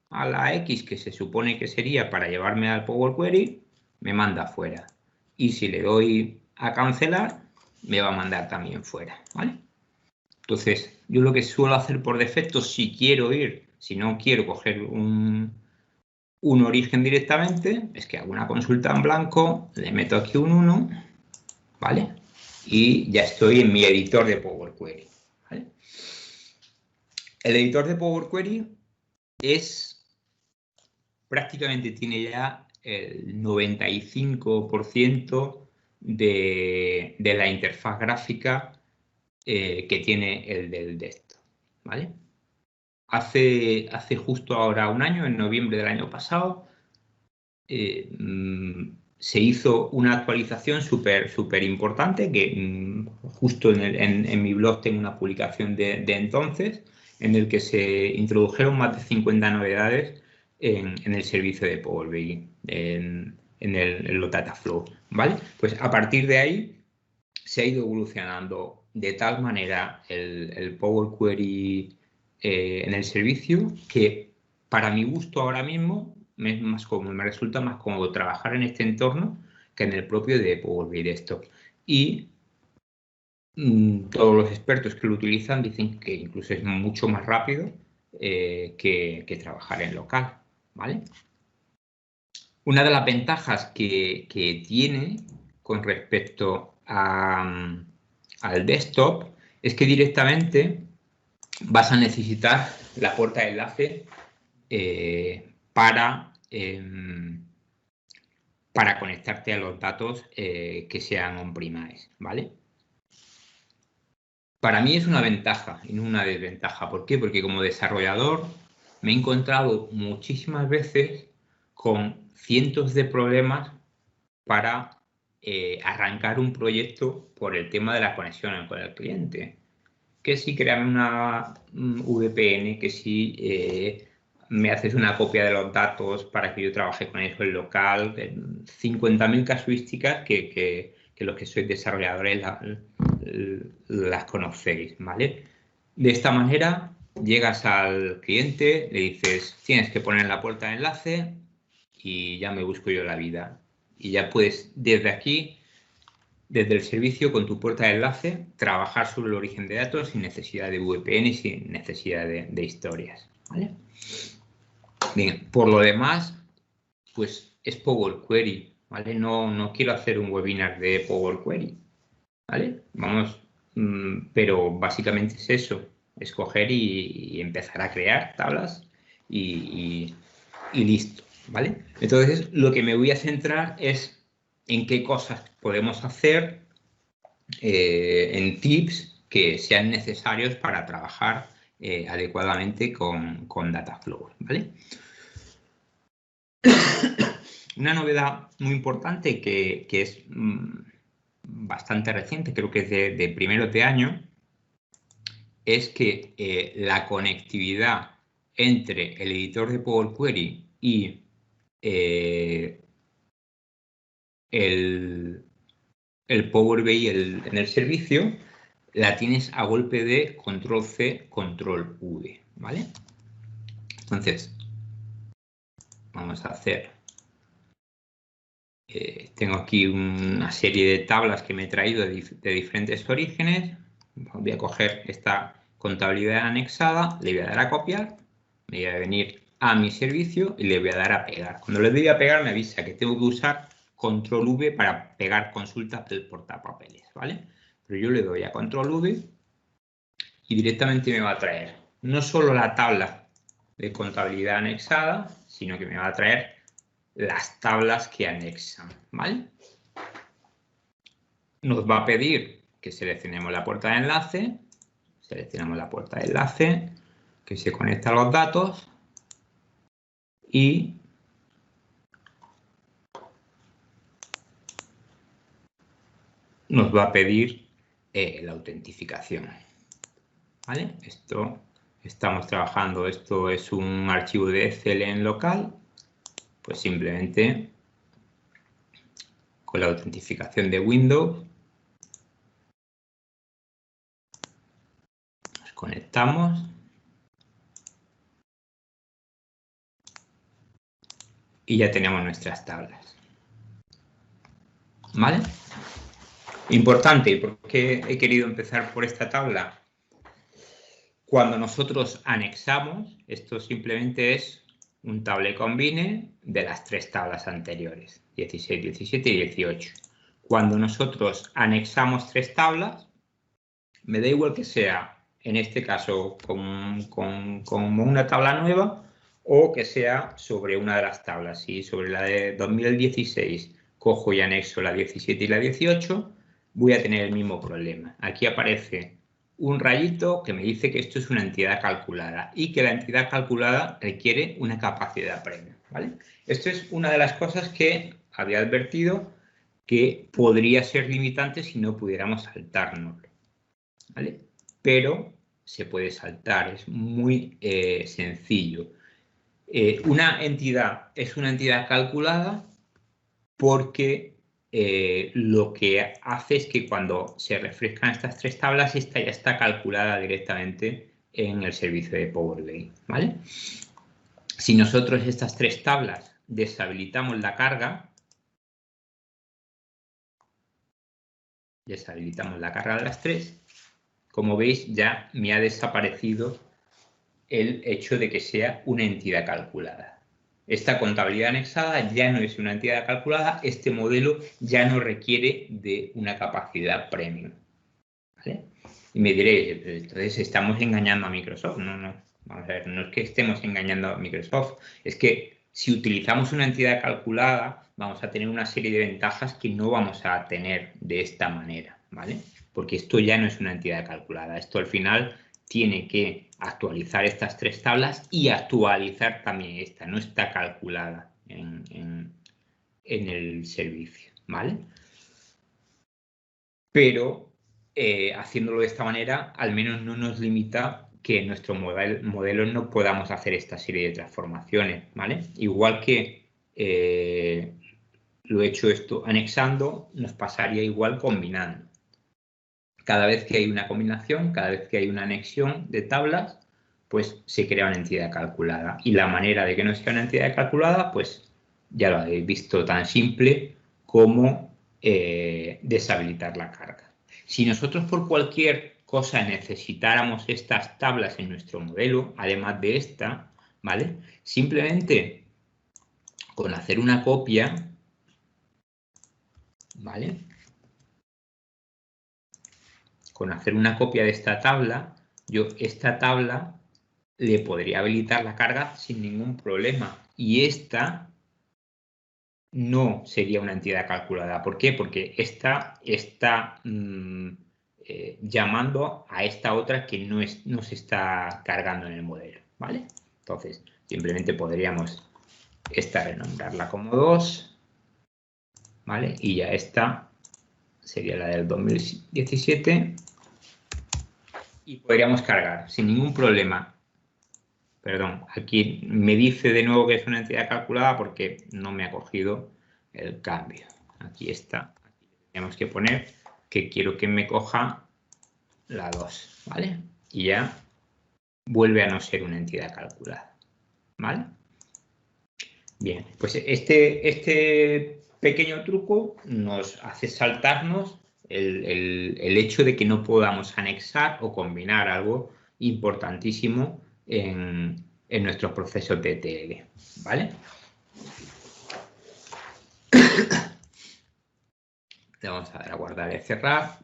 a la X, que se supone que sería para llevarme al Power Query, me manda fuera. Y si le doy a cancelar, me va a mandar también fuera, ¿vale? Entonces, yo lo que suelo hacer por defecto, si quiero ir, si no quiero coger un origen directamente, es que hago una consulta en blanco, le meto aquí un 1, ¿vale? Y ya estoy en mi editor de Power Query, ¿vale? El editor de Power Query prácticamente tiene ya el 95% de la interfaz gráfica que tiene el del desktop, ¿vale? Hace justo ahora un año, en noviembre del año pasado, se hizo una actualización súper importante, que justo en mi blog tengo una publicación de entonces, en el que se introdujeron más de 50 novedades en el servicio de Power BI, en los data flow, ¿vale? Pues a partir de ahí se ha ido evolucionando de tal manera el Power Query en el servicio que para mi gusto ahora mismo me resulta más cómodo trabajar en este entorno que en el propio de Power BI Desktop. Y todos los expertos que lo utilizan dicen que incluso es mucho más rápido que trabajar en local, ¿vale? Una de las ventajas que tiene con respecto al desktop es que directamente vas a necesitar la puerta de enlace para conectarte a los datos que sean on-premise, ¿vale? Para mí es una ventaja y no una desventaja. ¿Por qué? Porque como desarrollador me he encontrado muchísimas veces con cientos de problemas para arrancar un proyecto por el tema de la conexión con el cliente. Que si crean una VPN, que si me haces una copia de los datos para que yo trabaje con eso en local, 50.000 casuísticas que los que sois desarrolladores las conocéis, ¿vale? De esta manera llegas al cliente, le dices, tienes que poner la puerta de enlace y ya me busco yo la vida. Y ya puedes desde aquí, desde el servicio con tu puerta de enlace, trabajar sobre el origen de datos sin necesidad de VPN y sin necesidad de historias, ¿vale? Bien, por lo demás, pues es Power Query, ¿vale? No quiero hacer un webinar de Power Query, ¿vale? Vamos, pero básicamente es eso, es coger y empezar a crear tablas y listo, ¿vale? Entonces, lo que me voy a centrar es en qué cosas podemos hacer, en tips que sean necesarios para trabajar adecuadamente con Dataflow, ¿vale? Una novedad muy importante que es bastante reciente, creo que es de primeros de año, es que la conectividad entre el editor de Power Query y el Power BI en el servicio la tienes a golpe de control C, control V, ¿vale? Entonces, vamos a hacer... tengo aquí una serie de tablas que me he traído de diferentes orígenes. Voy a coger esta contabilidad anexada, le voy a dar a copiar, me voy a venir a mi servicio y le voy a dar a pegar. Cuando le doy a pegar me avisa que tengo que usar control V para pegar consultas del portapapeles, ¿vale? Pero yo le doy a control V y directamente me va a traer no solo la tabla de contabilidad anexada, sino que me va a traer las tablas que anexan, ¿vale? Nos va a pedir que seleccionemos la puerta de enlace, seleccionamos la puerta de enlace, que se conecta a los datos y nos va a pedir la autentificación, ¿vale? Esto estamos trabajando, esto es un archivo de Excel en local, pues simplemente con la autentificación de Windows nos conectamos y ya tenemos nuestras tablas, ¿vale? Importante, ¿por qué he querido empezar por esta tabla? Cuando nosotros anexamos, esto simplemente es un table combine de las tres tablas anteriores, 16, 17 y 18. Cuando nosotros anexamos tres tablas, me da igual que sea, en este caso, como una tabla nueva o que sea sobre una de las tablas. Si sobre la de 2016 cojo y anexo la 17 y la 18, voy a tener el mismo problema. Aquí aparece un rayito que me dice que esto es una entidad calculada y que la entidad calculada requiere una capacidad premium, ¿vale? Esto es una de las cosas que había advertido que podría ser limitante si no pudiéramos saltárnoslo, ¿vale? Pero se puede saltar, es muy sencillo. Una entidad es una entidad calculada porque lo que hace es que cuando se refrescan estas tres tablas, esta ya está calculada directamente en el servicio de Power BI, ¿vale? Si nosotros estas tres tablas deshabilitamos la carga, de las tres, como veis ya me ha desaparecido el hecho de que sea una entidad calculada. Esta contabilidad anexada ya no es una entidad calculada, este modelo ya no requiere de una capacidad premium, ¿vale? Y me diréis, entonces estamos engañando a Microsoft. No, vamos a ver, no es que estemos engañando a Microsoft, es que si utilizamos una entidad calculada vamos a tener una serie de ventajas que no vamos a tener de esta manera, ¿vale? Porque esto ya no es una entidad calculada, esto al final tiene que actualizar estas tres tablas y actualizar también esta, no está calculada en el servicio, ¿vale? Pero haciéndolo de esta manera, al menos no nos limita que en nuestro modelo no podamos hacer esta serie de transformaciones, ¿vale? Igual que lo he hecho esto anexando, nos pasaría igual combinando. Cada vez que hay una combinación, cada vez que hay una anexión de tablas, pues se crea una entidad calculada. Y la manera de que no sea una entidad calculada, pues ya lo habéis visto, tan simple como deshabilitar la carga. Si nosotros por cualquier cosa necesitáramos estas tablas en nuestro modelo, además de esta, ¿vale? Simplemente con hacer una copia, ¿vale? Con hacer una copia de esta tabla, yo esta tabla le podría habilitar la carga sin ningún problema. Y esta no sería una entidad calculada. ¿Por qué? Porque esta está llamando a esta otra que no se está cargando en el modelo, ¿vale? Entonces, simplemente podríamos esta renombrarla como 2, ¿vale? Y ya esta sería la del 2017 y podríamos cargar sin ningún problema. Perdón, aquí me dice de nuevo que es una entidad calculada porque no me ha cogido el cambio. Aquí está. Aquí tenemos que poner que quiero que me coja la 2, ¿vale? Y ya vuelve a no ser una entidad calculada. ¿vale? Bien, pues este pequeño truco nos hace saltarnos el hecho de que no podamos anexar o combinar algo importantísimo en nuestros procesos de ETL, ¿vale? Le vamos a dar a guardar y cerrar,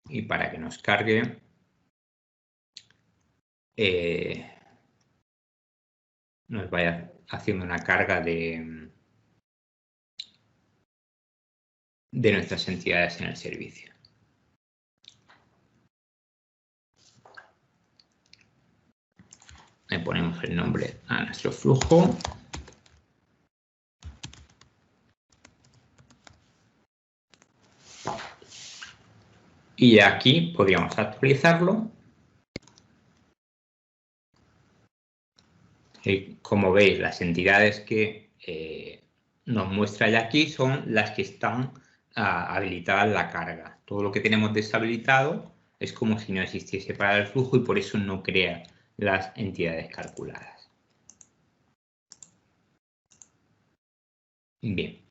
y para que nos cargue nos vaya haciendo una carga de nuestras entidades en el servicio. Le ponemos el nombre a nuestro flujo. Y aquí podríamos actualizarlo. Y como veis, las entidades que nos muestra ya aquí son las que están habilitadas la carga. Todo lo que tenemos deshabilitado es como si no existiese para el flujo y por eso no crea las entidades calculadas. Bien.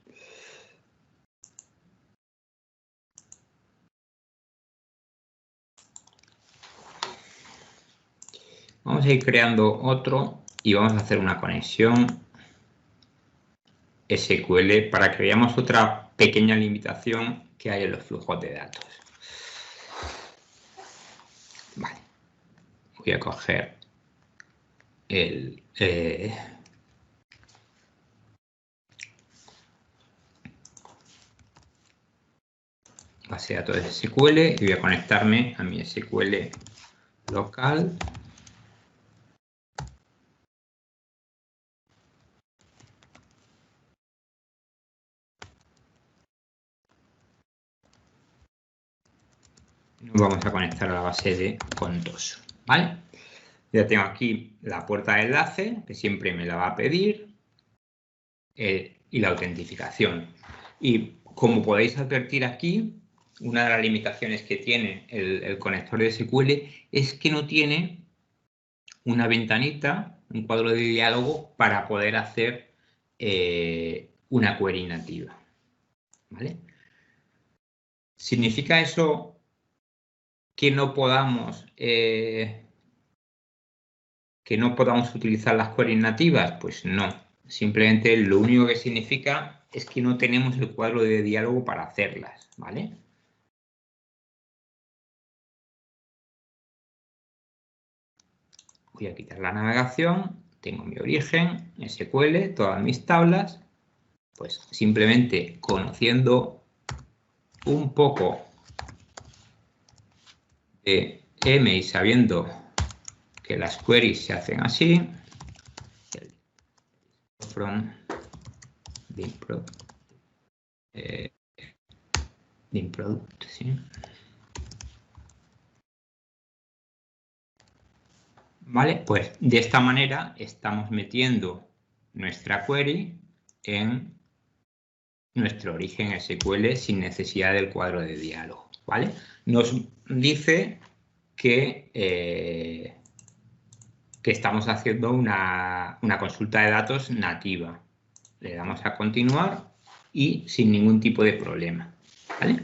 Vamos a ir creando otro y vamos a hacer una conexión SQL para que veamos otra pequeña limitación que hay en los flujos de datos. Vale. Voy a coger el base de datos de SQL y voy a conectarme a mi SQL local. Nos vamos a conectar a la base de Contoso, ¿vale? Ya tengo aquí la puerta de enlace, que siempre me la va a pedir, y la autentificación. Y como podéis advertir aquí, una de las limitaciones que tiene el conector de SQL es que no tiene una ventanita, un cuadro de diálogo para poder hacer una query nativa, ¿vale? ¿Significa eso que no podamos utilizar las queries nativas? Pues no. Simplemente lo único que significa es que no tenemos el cuadro de diálogo para hacerlas, ¿vale? Voy a quitar la navegación, tengo mi origen, SQL, todas mis tablas, pues simplemente conociendo un poco de M y sabiendo que las queries se hacen así, from dim product, ¿sí? Vale, pues de esta manera estamos metiendo nuestra query en nuestro origen SQL sin necesidad del cuadro de diálogo, ¿vale? Nos dice que estamos haciendo una consulta de datos nativa. Le damos a continuar y sin ningún tipo de problema, ¿vale?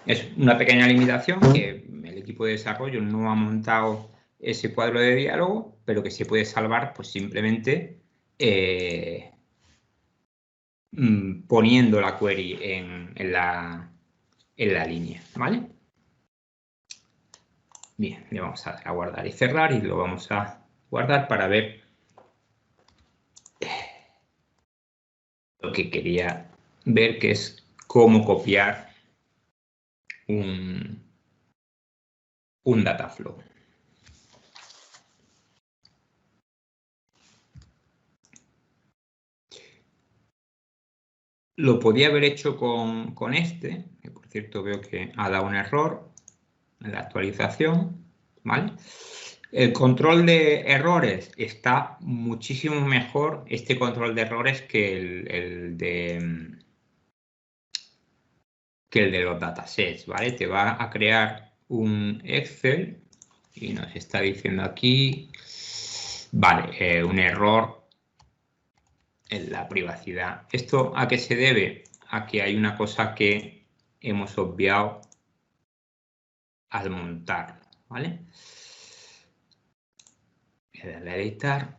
Es una pequeña limitación que el equipo de desarrollo no ha montado ese cuadro de diálogo, pero que se puede salvar pues simplemente poniendo la query en la línea, ¿vale? Bien, le vamos a dar a guardar y cerrar y lo vamos a guardar para ver lo que quería ver, que es cómo copiar un data flow. Lo podía haber hecho con este, que por cierto veo que ha dado un error en la actualización, ¿vale? El control de errores está muchísimo mejor, este control de errores, que el de los datasets, ¿vale? Te va a crear un Excel y nos está diciendo aquí, vale, un error en la privacidad. ¿Esto a qué se debe? A que hay una cosa que hemos obviado al montar, ¿vale? Voy a darle a editar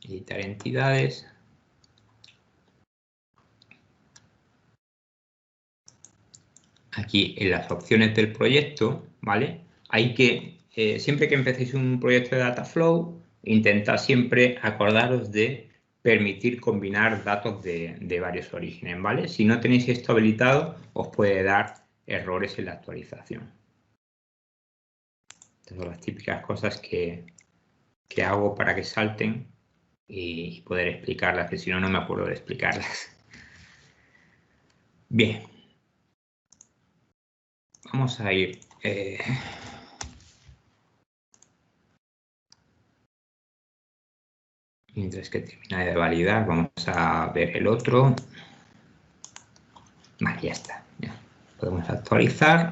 entidades. Aquí en las opciones del proyecto, ¿vale? Hay que, siempre que empecéis un proyecto de Dataflow, intentad siempre acordaros de permitir combinar datos de varios orígenes, ¿vale? Si no tenéis esto habilitado, os puede dar errores en la actualización. Estas son las típicas cosas que hago para que salten y poder explicarlas, que si no, no me acuerdo de explicarlas. Bien. Vamos a ir... mientras que termina de validar, vamos a ver el otro. Vale, ya está. Ya. Podemos actualizar.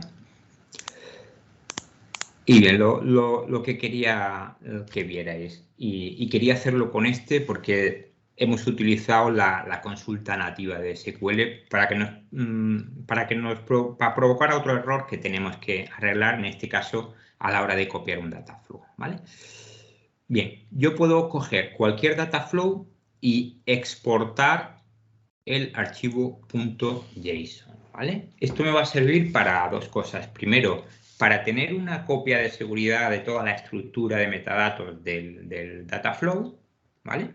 Y bien, lo que quería que vierais, y quería hacerlo con este porque hemos utilizado la consulta nativa de SQL para provocar otro error que tenemos que arreglar, en este caso, a la hora de copiar un dataflow, ¿vale? Bien, yo puedo coger cualquier dataflow y exportar el archivo .json, ¿vale? Esto me va a servir para dos cosas. Primero, para tener una copia de seguridad de toda la estructura de metadatos del Dataflow, ¿vale?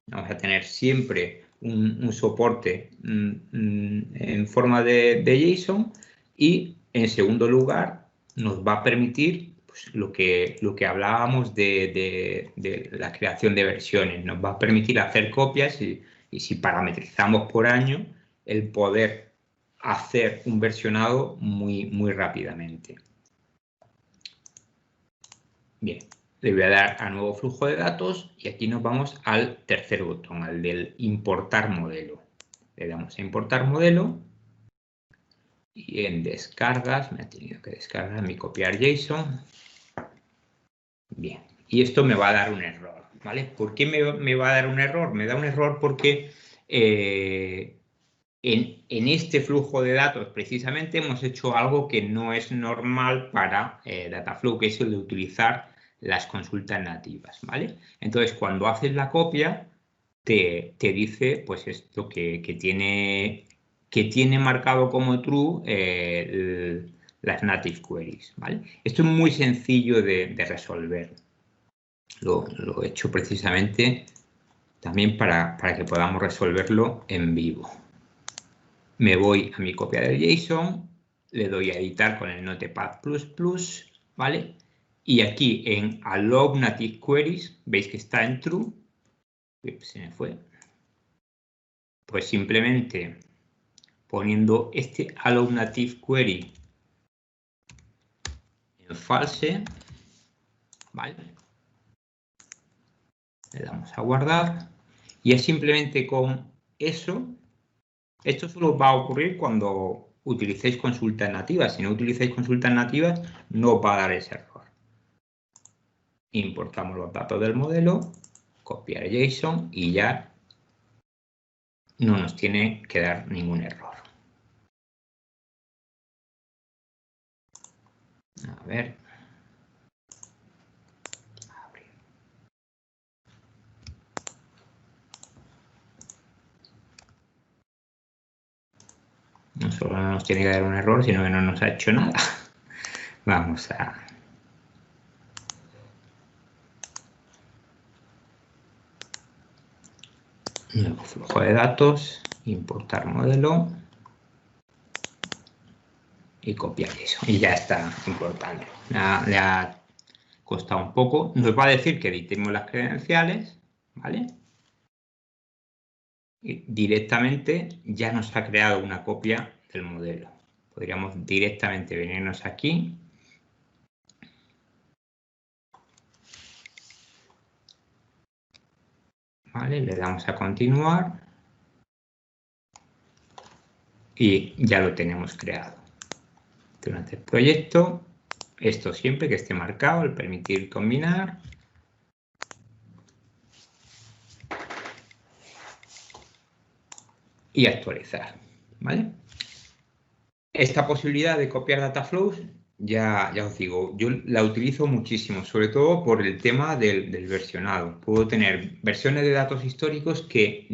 Vamos a tener siempre un soporte en forma de JSON y, en segundo lugar, nos va a permitir pues, lo que hablábamos de la creación de versiones. Nos va a permitir hacer copias y si parametrizamos por año, el poder hacer un versionado muy rápidamente. Bien, le voy a dar a nuevo flujo de datos y aquí nos vamos al tercer botón, al del importar modelo. Le damos a importar modelo y en descargas, me ha tenido que descargar mi copiar JSON. Bien, y esto me va a dar un error, ¿vale? ¿Por qué me va a dar un error? Me da un error porque en este flujo de datos precisamente hemos hecho algo que no es normal para Dataflow, que es el de utilizar las consultas nativas, ¿vale? Entonces, cuando haces la copia, te dice pues esto que tiene marcado como true las native queries, ¿vale? Esto es muy sencillo de resolver. Lo he hecho precisamente también para que podamos resolverlo en vivo. Me voy a mi copia del JSON, le doy a editar con el Notepad++, ¿vale? Y aquí en Allow Native Queries, veis que está en True. Se me fue. Pues simplemente poniendo este Allow Native Query en False, ¿vale? Le damos a guardar. Y es simplemente con eso. Esto solo va a ocurrir cuando utilicéis consultas nativas. Si no utilizáis consultas nativas, no os va a dar ese error. Importamos los datos del modelo, copiar JSON y ya no nos tiene que dar ningún error. A ver. No solo no nos tiene que dar un error, sino que no nos ha hecho nada. Vamos a... Nuevo flujo de datos, importar modelo y copiar eso. Y ya está importando. Le ha costado un poco. Nos va a decir que editemos las credenciales, ¿vale? Y directamente ya nos ha creado una copia del modelo. Podríamos directamente venirnos aquí. ¿Vale? Le damos a continuar. Y ya lo tenemos creado. Durante el proyecto, esto siempre que esté marcado, el permitir combinar. y actualizar, ¿vale? Esta posibilidad de copiar data flows, ya os digo, yo la utilizo muchísimo, sobre todo por el tema del versionado. Puedo tener versiones de datos históricos que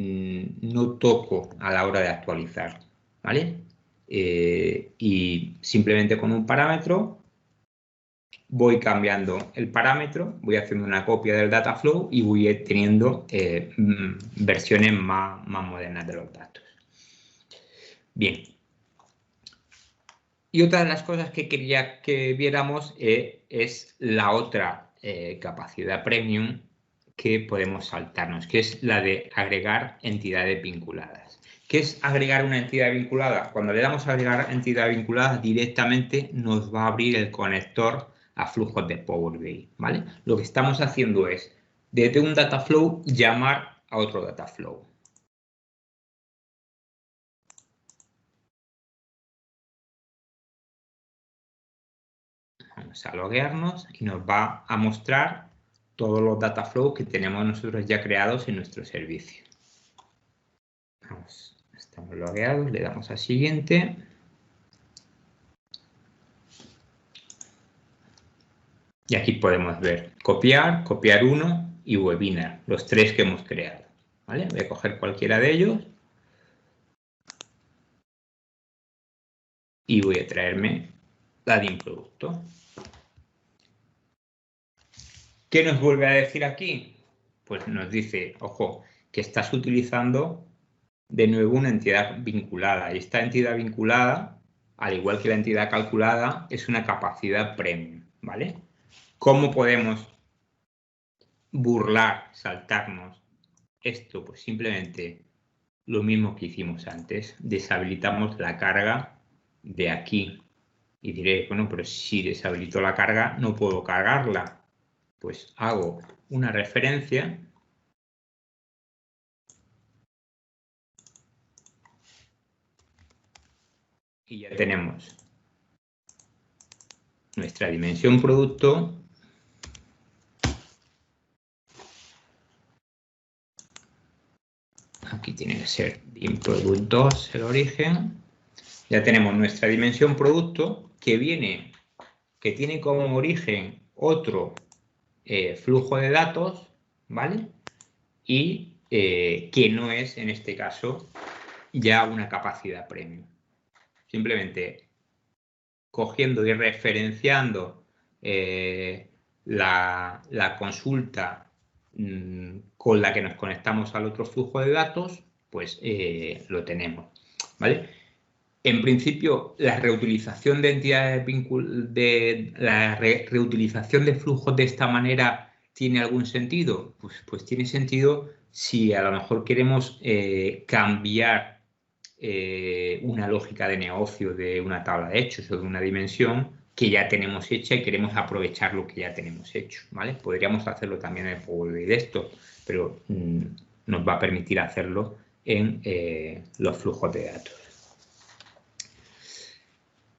no toco a la hora de actualizar, ¿vale? Y simplemente con un parámetro voy cambiando el parámetro, voy haciendo una copia del data flow y voy teniendo versiones más modernas de los datos. Bien. Y otra de las cosas que quería que viéramos es la otra capacidad premium que podemos saltarnos, que es la de agregar entidades vinculadas. ¿Qué es agregar una entidad vinculada? Cuando le damos a agregar entidad vinculada, directamente nos va a abrir el conector a flujos de Power BI, ¿vale? Lo que estamos haciendo es, desde un data flow, llamar a otro data flow. Vamos a loguearnos y nos va a mostrar todos los data flows que tenemos nosotros ya creados en nuestro servicio. Vamos, estamos logueados, le damos a siguiente. Y aquí podemos ver copiar, copiar uno y webinar, los tres que hemos creado, ¿vale? Voy a coger cualquiera de ellos y voy a traerme la de producto. ¿Qué nos vuelve a decir aquí? Pues nos dice, ojo, que estás utilizando de nuevo una entidad vinculada. Y esta entidad vinculada, al igual que la entidad calculada, es una capacidad premium, ¿vale? ¿Cómo podemos burlar, saltarnos esto? Pues simplemente lo mismo que hicimos antes. Deshabilitamos la carga de aquí. Y diré, bueno, pero si deshabilito la carga, no puedo cargarla. Pues hago una referencia y ya tenemos nuestra dimensión producto. Aquí tiene que ser inProduct 2 el origen. Ya tenemos nuestra dimensión producto que tiene como origen otro flujo de datos, ¿vale? Y que no es, en este caso, ya una capacidad premium. Simplemente cogiendo y referenciando la consulta con la que nos conectamos al otro flujo de datos, pues lo tenemos, ¿vale? En principio, la reutilización de entidades reutilización de flujos de esta manera ¿tiene algún sentido? Pues tiene sentido si a lo mejor queremos cambiar una lógica de negocio de una tabla de hechos o de una dimensión que ya tenemos hecha y queremos aprovechar lo que ya tenemos hecho, ¿vale? Podríamos hacerlo también en el Power BI Desktop, pero nos va a permitir hacerlo en los flujos de datos.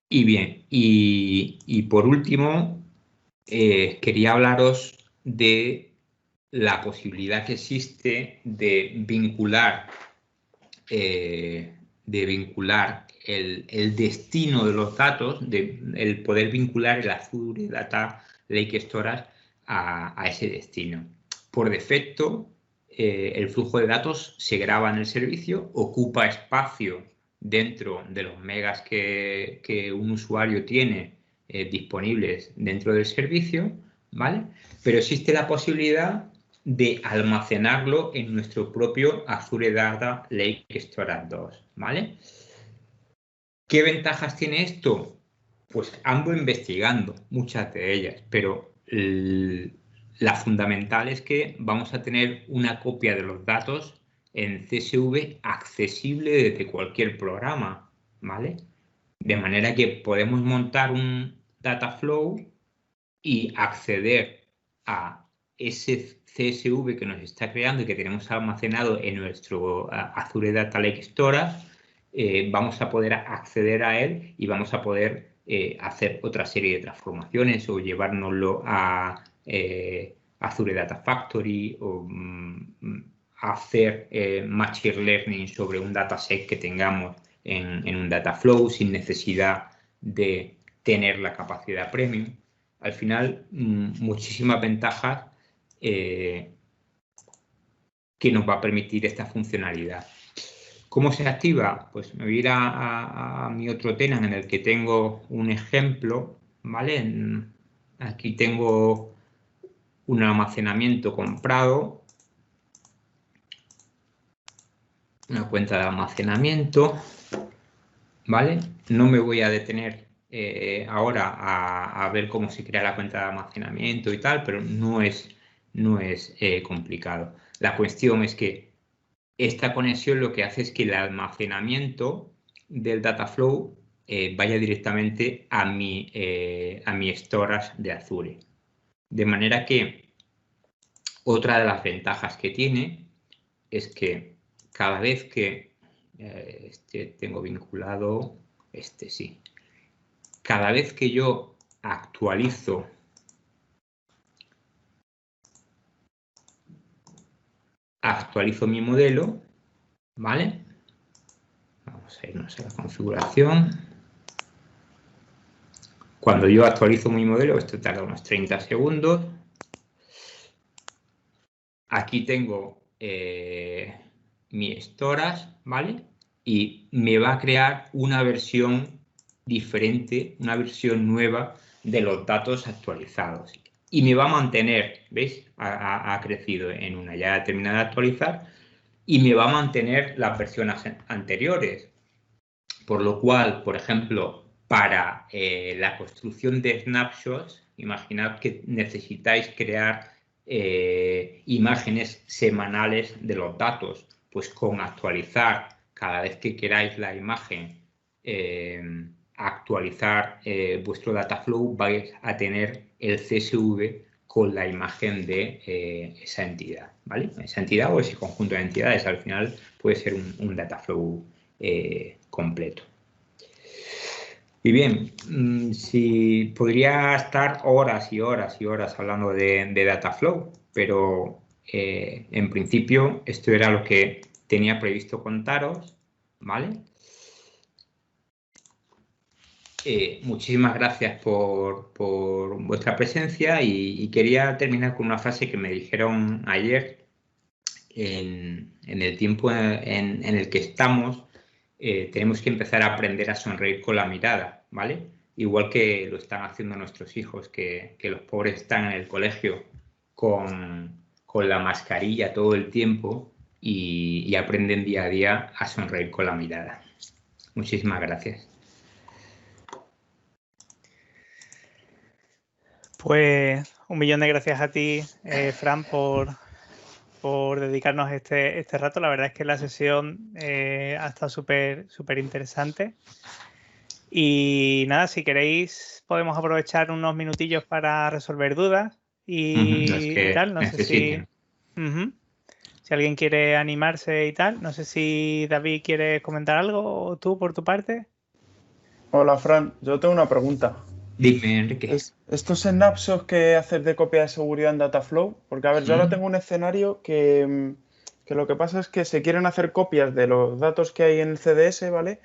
Y bien, y por último, quería hablaros de la posibilidad que existe de vincular el destino de los datos, el poder vincular el Azure Data Lake Storage a ese destino. Por defecto, el flujo de datos se graba en el servicio, ocupa espacio dentro de los megas que un usuario tiene disponibles dentro del servicio, ¿vale? Pero existe la posibilidad de almacenarlo en nuestro propio Azure Data Lake Storage 2, ¿vale? ¿Qué ventajas tiene esto? Pues ando investigando muchas de ellas, pero la fundamental es que vamos a tener una copia de los datos en CSV accesible desde cualquier programa, ¿vale? De manera que podemos montar un data flow y acceder a ese CSV que nos está creando y que tenemos almacenado en nuestro Azure Data Lake Storage. Vamos a poder acceder a él y vamos a poder hacer otra serie de transformaciones o llevárnoslo a Azure Data Factory o hacer Machine Learning sobre un dataset que tengamos en un Dataflow sin necesidad de tener la capacidad premium. Al final, muchísimas ventajas que nos va a permitir esta funcionalidad. ¿Cómo se activa? Pues me voy a ir a mi otro tenant en el que tengo un ejemplo, ¿vale? Aquí tengo un almacenamiento comprado, una cuenta de almacenamiento, ¿vale? No me voy a detener ahora a ver cómo se crea la cuenta de almacenamiento y tal, pero no es complicado. La cuestión es que esta conexión lo que hace es que el almacenamiento del Dataflow vaya directamente a mi storage de Azure. De manera que otra de las ventajas que tiene es que cada vez que tengo vinculado, sí. Cada vez que yo actualizo mi modelo, ¿vale? Vamos a irnos a la configuración. Cuando yo actualizo mi modelo, esto tarda unos 30 segundos. Aquí tengo mi storage, ¿vale? Y me va a crear una versión diferente, una versión nueva de los datos actualizados. Y me va a mantener, ¿veis? Ha crecido en una, ya ha terminado de actualizar, y me va a mantener las versiones anteriores. Por lo cual, por ejemplo, para la construcción de snapshots, imaginad que necesitáis crear imágenes semanales de los datos. Pues con actualizar cada vez que queráis la imagen, actualizar vuestro Dataflow, vais a tener el CSV con la imagen de esa entidad, ¿vale? Esa entidad o ese conjunto de entidades, al final puede ser un Dataflow completo. Y bien, si podría estar horas y horas y horas hablando de Dataflow, pero en principio esto era lo que tenía previsto contaros, ¿vale? Muchísimas gracias por vuestra presencia y quería terminar con una frase que me dijeron ayer. En el tiempo en el que estamos, tenemos que empezar a aprender a sonreír con la mirada, ¿vale? Igual que lo están haciendo nuestros hijos, que los pobres están en el colegio con la mascarilla todo el tiempo y aprenden día a día a sonreír con la mirada. Muchísimas gracias. Pues 1.000.000 de gracias a ti, Fran, por dedicarnos este rato. La verdad es que la sesión ha estado súper interesante. Y nada, si queréis podemos aprovechar unos minutillos para resolver dudas y tal. No sé si alguien quiere animarse y tal. No sé si David quiere comentar algo o tú por tu parte. Hola, Fran. Yo tengo una pregunta. Dime, Enrique. Estos snapshots que haces de copia de seguridad en Dataflow, porque a ver, yo ahora tengo un escenario que lo que pasa es que se quieren hacer copias de los datos que hay en el CDS, ¿vale?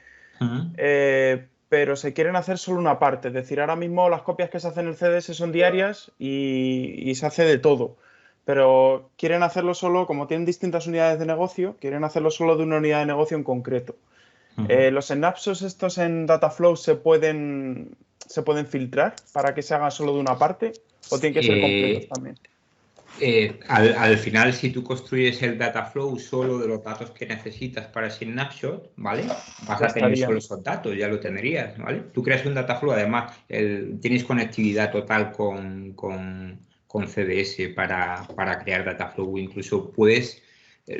Pero se quieren hacer solo una parte. Es decir, ahora mismo las copias que se hacen en el CDS son diarias y se hace de todo. Pero quieren hacerlo solo, como tienen distintas unidades de negocio, quieren hacerlo solo de una unidad de negocio en concreto. ¿Los snapshots estos en Dataflow se pueden filtrar para que se hagan solo de una parte o tienen que ser completos también? Al final, si tú construyes el Dataflow solo de los datos que necesitas para ese snapshot, ¿vale? Vas a tener solo esos datos, ya lo tendrías, ¿vale? Tú creas un Dataflow, además, tienes conectividad total con CDS para crear Dataflow. Incluso puedes...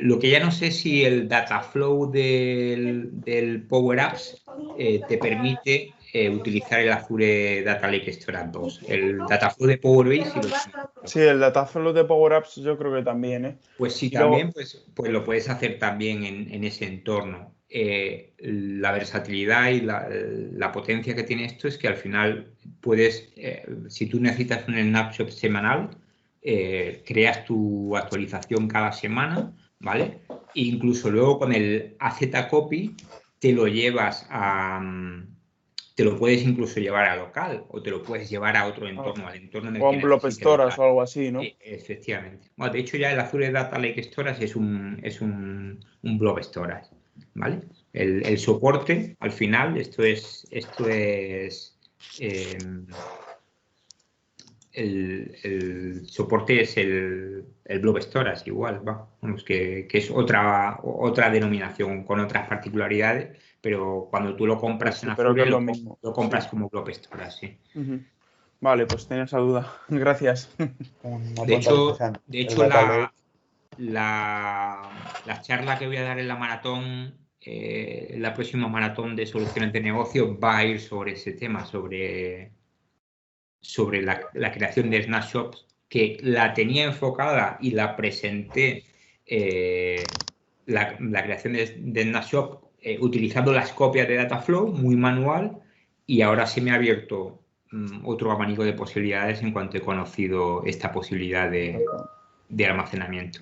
Lo que ya no sé si el Dataflow del Power Apps te permite utilizar el Azure Data Lake Storage 2. El Dataflow de Power BI sí, el Dataflow de Power Apps yo creo que también, Pues sí, también pues lo puedes hacer también en ese entorno. La versatilidad y la potencia que tiene esto es que al final puedes, si tú necesitas un snapshot semanal, creas tu actualización cada semana, ¿vale? E incluso luego con el AZCopy te lo llevas te lo puedes incluso llevar a local o te lo puedes llevar a otro entorno, al entorno en el o que un Blob necesites Storage local. o algo así, ¿no? Efectivamente. Bueno, de hecho ya el Azure Data Lake Storage es un Blob Storage, ¿vale? El soporte, al final, el soporte es el Blob Storage igual, vamos, que es otra denominación con otras particularidades, pero cuando tú lo compras en pero que Azure es lo mismo. lo compras como Blob Storage, sí. Vale, pues tenía esa duda. Gracias. De hecho la charla que voy a dar en la maratón, la próxima maratón de soluciones de negocio va a ir sobre ese tema, sobre la creación de snapshots, que la tenía enfocada y la presenté, la creación de snapshot utilizando las copias de Dataflow, muy manual, y ahora se me ha abierto otro abanico de posibilidades en cuanto he conocido esta posibilidad de almacenamiento.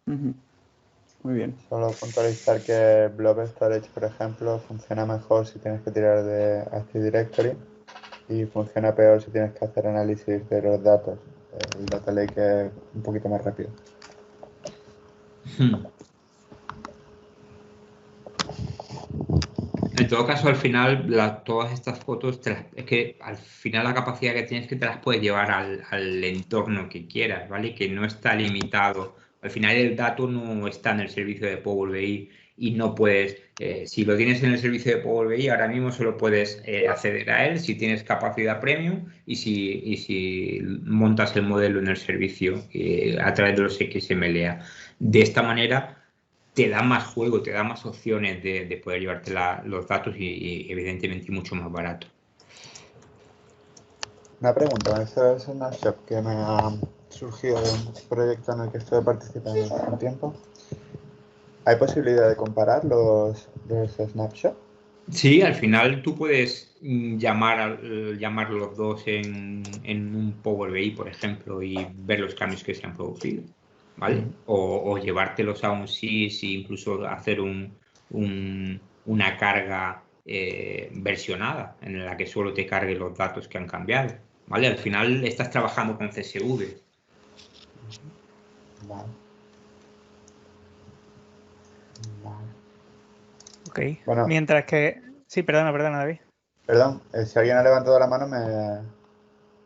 Muy bien. Solo puntualizar que Blob Storage, por ejemplo, funciona mejor si tienes que tirar de Active Directory y funciona peor si tienes que hacer análisis de los datos. El Data Lake es un poquito más rápido. En todo caso, al final, todas estas fotos, es que al final la capacidad que tienes que te las puedes llevar al entorno que quieras, ¿vale? Que no está limitado. Al final el dato no está en el servicio de Power BI y no puedes, si lo tienes en el servicio de Power BI, ahora mismo solo puedes acceder a él si tienes capacidad premium y si montas el modelo en el servicio a través de los XMLA. De esta manera te da más juego, te da más opciones de poder llevarte los datos y evidentemente mucho más barato. Una pregunta, ese es un snapshot que me ha surgido de un proyecto en el que estoy participando hace un tiempo. ¿Hay posibilidad de comparar los snapshots? Sí, al final tú puedes llamar los dos en un Power BI, por ejemplo, y ver los cambios que se han producido, ¿vale? O llevártelos a un SIS e incluso hacer una carga versionada en la que solo te cargue los datos que han cambiado, ¿vale? Al final estás trabajando con CSV. Vale. Ok. Bueno, mientras que... Sí, perdona, David. Perdón, si alguien ha levantado la mano, me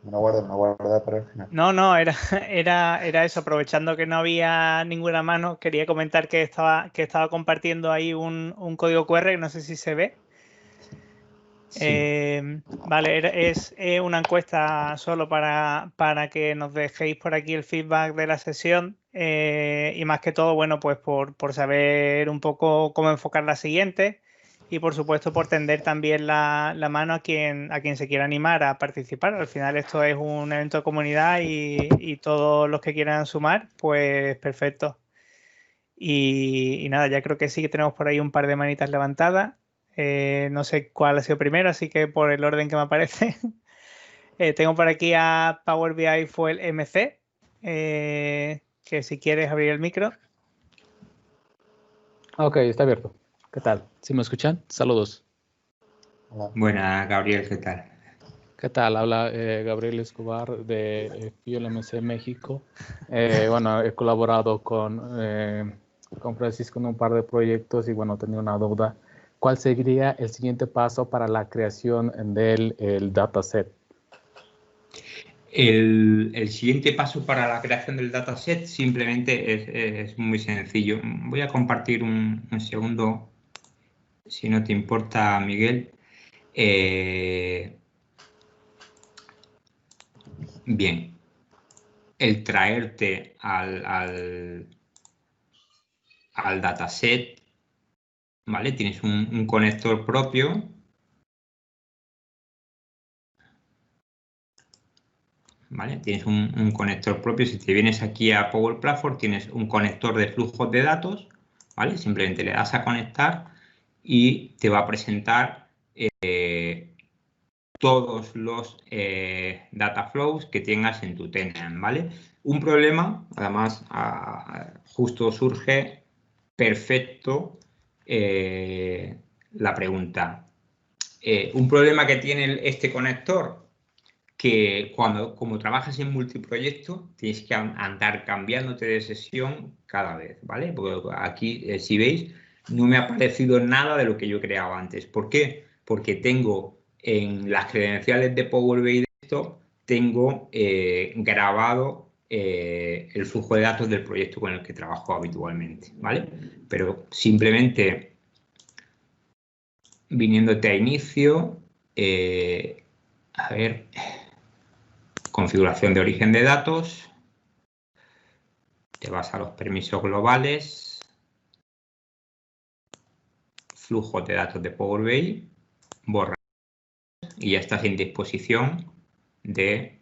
lo guardo para el final. No, era eso. Aprovechando que no había ninguna mano, quería comentar que estaba compartiendo ahí un código QR, que no sé si se ve. Sí. Vale, es una encuesta solo para que nos dejéis por aquí el feedback de la sesión y más que todo, bueno, pues por saber un poco cómo enfocar la siguiente y por supuesto por tender también la mano a quien se quiera animar a participar. Al final esto es un evento de comunidad y todos los que quieran sumar, pues perfecto. Y nada, ya creo que sí que tenemos por ahí un par de manitas levantadas. No sé cuál ha sido primero, así que por el orden que me aparece. Tengo por aquí a Power BI Fuel MC, que si quieres abrir el micro. Ok, está abierto. ¿Qué tal? ¿Sí me escuchan? Saludos. Hola. Buenas, Gabriel, ¿qué tal? ¿Qué tal? Habla Gabriel Escobar de Fuel MC México. Bueno, he colaborado con Francisco en un par de proyectos y bueno, tenía una duda. ¿Cuál sería el siguiente paso para la creación del dataset? El siguiente paso para la creación del dataset simplemente es muy sencillo. Voy a compartir un segundo, si no te importa, Miguel. Bien, el traerte al dataset, ¿vale? Tienes un conector propio. ¿Vale? Tienes un conector propio. Si te vienes aquí a Power Platform, tienes un conector de flujos de datos, ¿vale? Simplemente le das a conectar y te va a presentar todos los data flows que tengas en tu tenant, ¿vale? Un problema, además, justo surge perfecto la pregunta. Un problema que tiene este conector, que como trabajas en multiproyecto, tienes que andar cambiándote de sesión cada vez, ¿vale? Porque aquí, si veis, no me ha aparecido nada de lo que yo he creado antes. ¿Por qué? Porque tengo en las credenciales de Power BI Desktop, tengo grabado el flujo de datos del proyecto con el que trabajo habitualmente, ¿vale? Pero simplemente viniéndote a inicio, a ver, configuración de origen de datos, te vas a los permisos globales, flujos de datos de Power BI, borra y ya estás en disposición de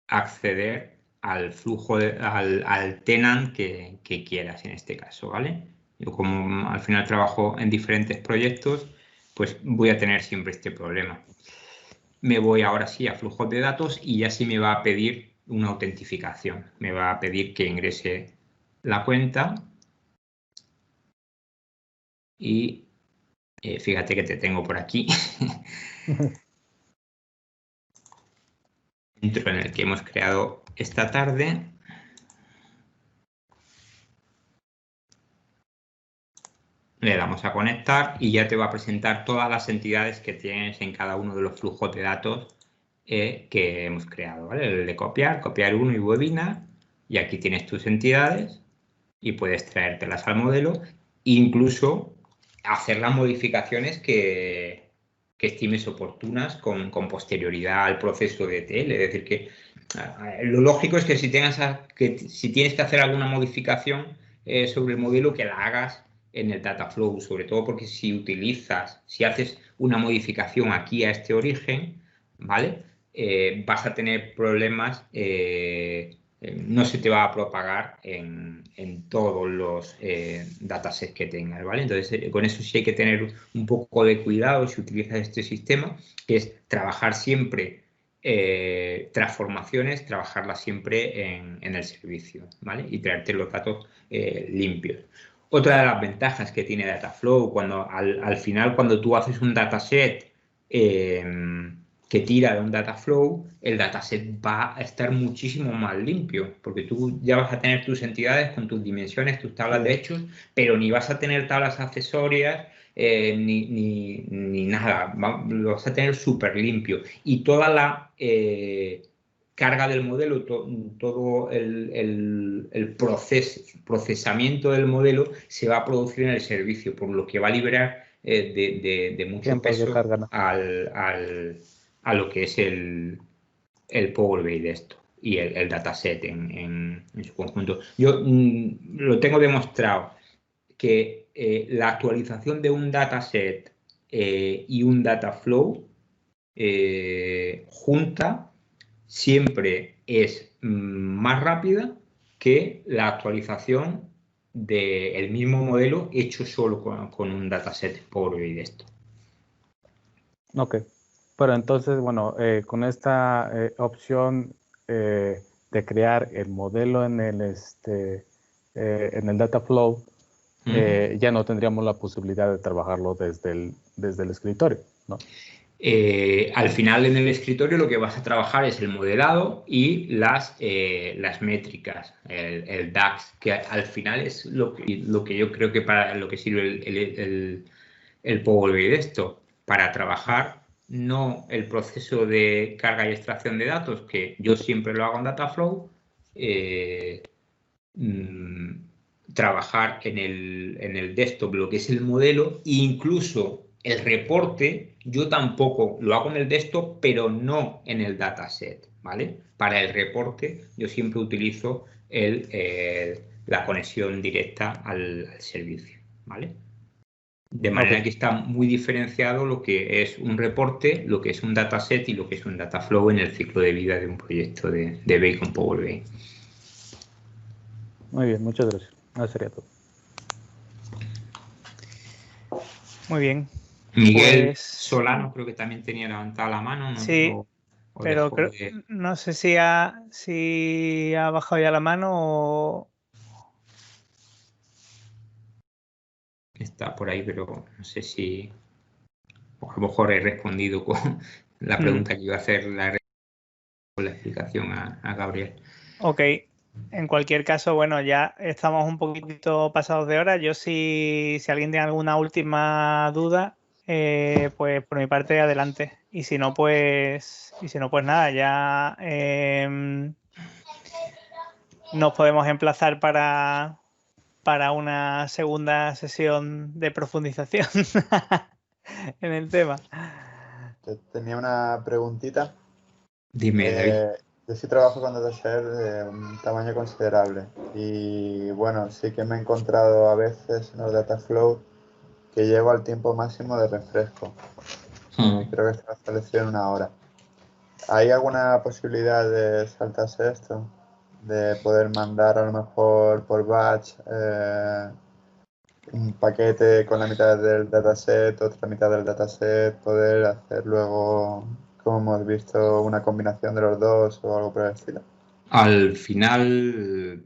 acceder al flujo, al tenant que quieras en este caso, ¿vale? Yo como al final trabajo en diferentes proyectos, pues voy a tener siempre este problema. Me voy ahora sí a flujos de datos y ya sí me va a pedir una autentificación. Me va a pedir que ingrese la cuenta y fíjate que te tengo por aquí. Dentro en el que hemos creado esta tarde. Le damos a conectar y ya te va a presentar todas las entidades que tienes en cada uno de los flujos de datos que hemos creado, ¿vale? El de copiar uno y webinar, y aquí tienes tus entidades y puedes traértelas al modelo e incluso hacer las modificaciones que estimes oportunas con posterioridad al proceso de ETL. Es decir, que lo lógico es que si tienes que hacer alguna modificación sobre el modelo, que la hagas en el Dataflow, sobre todo porque si haces una modificación aquí a este origen, ¿vale? Vas a tener problemas, no se te va a propagar en todos los datasets que tengas, ¿vale? Entonces, con eso sí hay que tener un poco de cuidado si utilizas este sistema, que es trabajar siempre transformaciones, trabajarlas siempre en el servicio, ¿vale? Y traerte los datos limpios. Otra de las ventajas que tiene Dataflow, cuando al final, cuando tú haces un dataset que tira de un Dataflow, el dataset va a estar muchísimo más limpio, porque tú ya vas a tener tus entidades con tus dimensiones, tus tablas de hechos, pero ni vas a tener tablas accesorias, ni nada, lo vas a tener súper limpio. Y toda la carga del modelo, todo el procesamiento del modelo se va a producir en el servicio, por lo que va a liberar de mucho peso a lo que es el Power BI de esto y el dataset en su conjunto. Yo lo tengo demostrado que la actualización de un dataset y un Dataflow junta siempre es más rápida que la actualización del mismo modelo hecho solo con un dataset Power BI de esto. Ok, pero entonces, bueno, con esta opción de crear el modelo en el Dataflow, ya no tendríamos la posibilidad de trabajarlo desde el escritorio, ¿no? Al final en el escritorio lo que vas a trabajar es el modelado y las métricas, el DAX, que al final es lo que yo creo que para lo que sirve el Power BI de esto, para trabajar no el proceso de carga y extracción de datos, que yo siempre lo hago en Dataflow, trabajar en el desktop lo que es el modelo, e incluso el reporte, yo tampoco lo hago en el desktop, pero no en el dataset, ¿vale? Para el reporte yo siempre utilizo la conexión directa al servicio, ¿vale? De manera que está muy diferenciado lo que es un reporte, lo que es un dataset y lo que es un Dataflow en el ciclo de vida de un proyecto de BI con Power BI. Muy bien, muchas gracias. Eso sería todo. Muy bien. Miguel Solano creo que también tenía levantada la mano. ¿No? Sí, Pero creo, no sé si ha bajado ya la mano o... Está por ahí, pero no sé si... a lo mejor he respondido con la pregunta que iba a hacer, con la explicación a Gabriel. Ok. En cualquier caso, bueno, ya estamos un poquito pasados de hora. Yo si alguien tiene alguna última duda, pues por mi parte adelante. Y si no, pues nada, ya nos podemos emplazar para una segunda sesión de profundización en el tema. Tenía una preguntita. Dime, David. Yo sí trabajo con dataset de un tamaño considerable y bueno, sí que me he encontrado a veces en los dataflow que llego al tiempo máximo de refresco. Creo que está establecido en 1 hora. ¿Hay alguna posibilidad de saltarse esto? De poder mandar a lo mejor por batch un paquete con la mitad del dataset, otra mitad del dataset, poder hacer luego, como hemos visto, una combinación de los dos o algo por el estilo. Al final,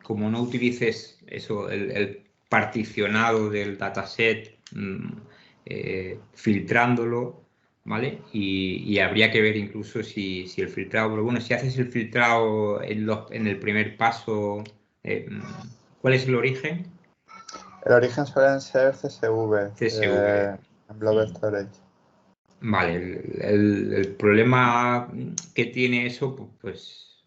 como no utilices eso, el particionado del dataset, filtrándolo, ¿vale? Y habría que ver incluso si el filtrado, pero bueno, si haces el filtrado en el primer paso, ¿cuál es el origen? El origen suelen ser CSV, CSV. en Blob Storage. Vale, el problema que tiene eso, pues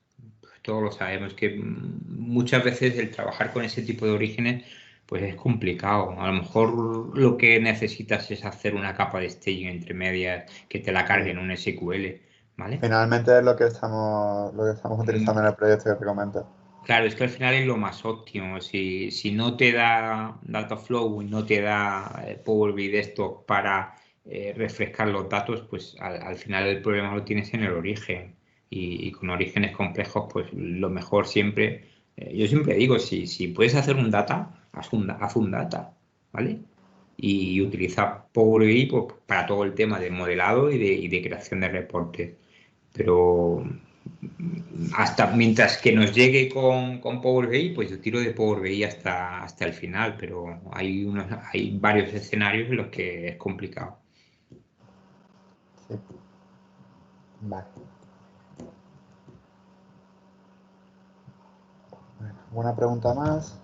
todos lo sabemos, que muchas veces el trabajar con ese tipo de orígenes pues es complicado. A lo mejor lo que necesitas es hacer una capa de staging entre medias que te la cargue en un SQL, ¿vale? Finalmente es lo que estamos utilizando en el proyecto que te comento. Claro, es que al final es lo más óptimo. Si no te da Dataflow y no te da Power BI Desktop para refrescar los datos, pues al final el problema lo tienes en el origen. Y con orígenes complejos, pues lo mejor siempre, yo siempre digo, si puedes hacer un data, haz un data, ¿vale? Y utiliza Power BI pues, para todo el tema de modelado y de creación de reportes. Pero hasta mientras que nos llegue con Power BI, pues yo tiro de Power BI hasta el final, pero hay varios escenarios en los que es complicado. Sí. Vale. Bueno, ¿alguna pregunta más?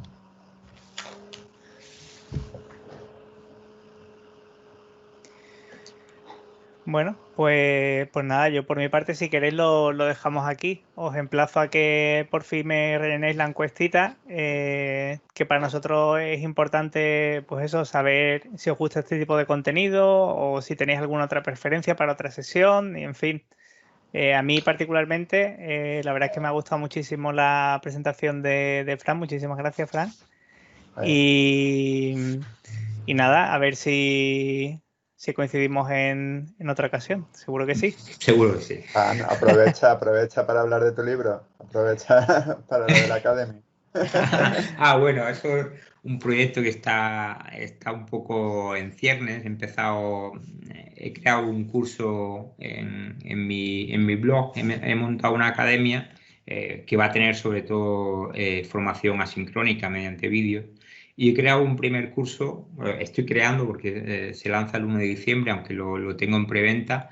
Bueno, pues nada, yo por mi parte, si queréis, lo dejamos aquí. Os emplazo a que por fin me rellenéis la encuestita, que para nosotros es importante, pues eso, saber si os gusta este tipo de contenido o si tenéis alguna otra preferencia para otra sesión, y en fin. A mí particularmente, la verdad es que me ha gustado muchísimo la presentación de Fran. Muchísimas gracias, Fran. Y nada, a ver si coincidimos en otra ocasión. Seguro que sí. Seguro que sí. Aprovecha para hablar de tu libro. Aprovecha para lo de la Academy. Bueno, eso es un proyecto que está un poco en ciernes. He creado un curso en mi blog, he montado una academia que va a tener sobre todo formación asincrónica mediante vídeos. Y he creado un primer curso, estoy creando porque se lanza el 1 de diciembre, aunque lo tengo en preventa,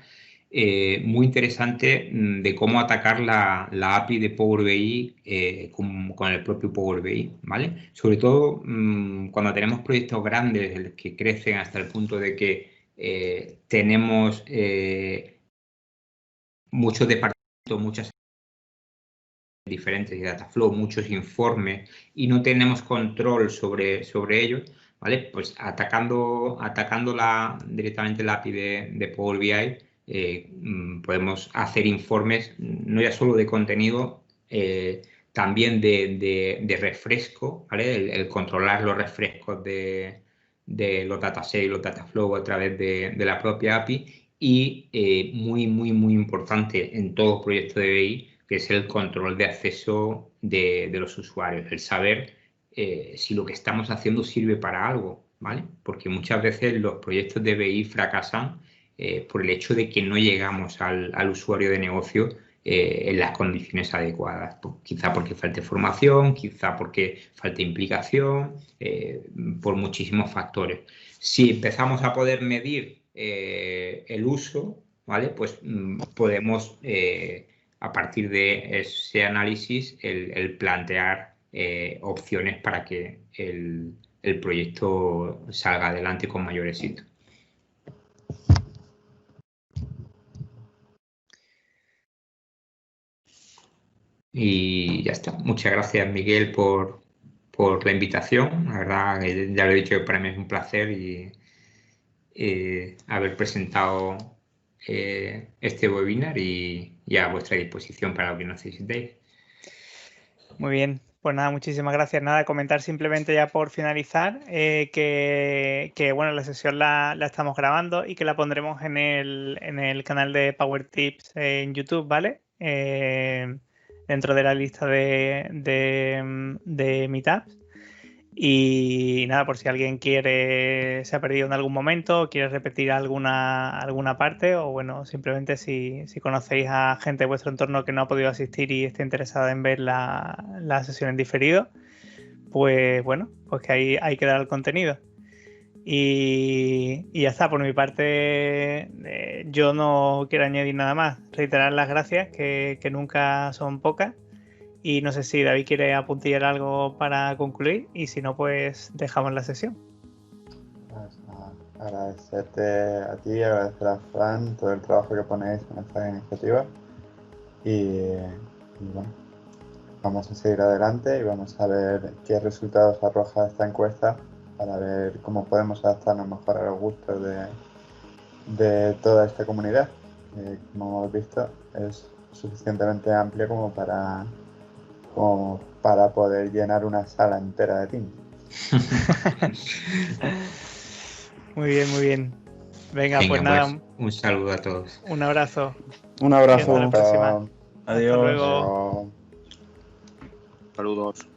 muy interesante de cómo atacar la API de Power BI con el propio Power BI, ¿vale? Sobre todo cuando tenemos proyectos grandes que crecen hasta el punto de que tenemos muchos departamentos, muchas diferentes de Dataflow, muchos informes y no tenemos control sobre ellos, ¿vale? Pues atacando directamente la API de Power BI, podemos hacer informes no ya solo de contenido, también de refresco, ¿vale? El controlar los refrescos de los datasets y los dataflow a través de la propia API y muy, muy, muy importante en todo proyecto de BI, que es el control de acceso de los usuarios, el saber si lo que estamos haciendo sirve para algo, ¿vale? Porque muchas veces los proyectos de BI fracasan por el hecho de que no llegamos al usuario de negocio en las condiciones adecuadas. Pues, quizá porque falte formación, quizá porque falte implicación, por muchísimos factores. Si empezamos a poder medir el uso, ¿vale? Pues podemos, a partir de ese análisis, el plantear opciones para que el proyecto salga adelante con mayor éxito. Y ya está. Muchas gracias, Miguel, por la invitación. La verdad, ya lo he dicho, que para mí es un placer haber presentado este webinar y a vuestra disposición para lo que necesitéis. Muy bien. Pues nada, muchísimas gracias. Nada, comentar simplemente ya por finalizar que bueno, la sesión la estamos grabando y que la pondremos en el canal de Power Tips en YouTube, ¿vale? Dentro de la lista de meetups. Y nada, por si alguien se ha perdido en algún momento, quiere repetir alguna parte, o bueno, simplemente si conocéis a gente de vuestro entorno que no ha podido asistir y esté interesada en ver la sesión en diferido, pues bueno, pues que ahí quedará el contenido. Y ya está, por mi parte yo no quiero añadir nada más, reiterar las gracias que nunca son pocas. Y no sé si David quiere apuntillar algo para concluir y si no, pues dejamos la sesión. Pues, agradecerte a ti, agradecer a Fran todo el trabajo que ponéis en esta iniciativa y bueno, vamos a seguir adelante y vamos a ver qué resultados arroja esta encuesta para ver cómo podemos adaptarnos mejor a los gustos de toda esta comunidad. Como hemos visto, es suficientemente amplia como para poder llenar una sala entera de Teams. Muy bien, muy bien. Venga, pues nada. Pues, un saludo a todos. Un abrazo. Un abrazo. Hasta la próxima. Adiós. Hasta luego. Saludos.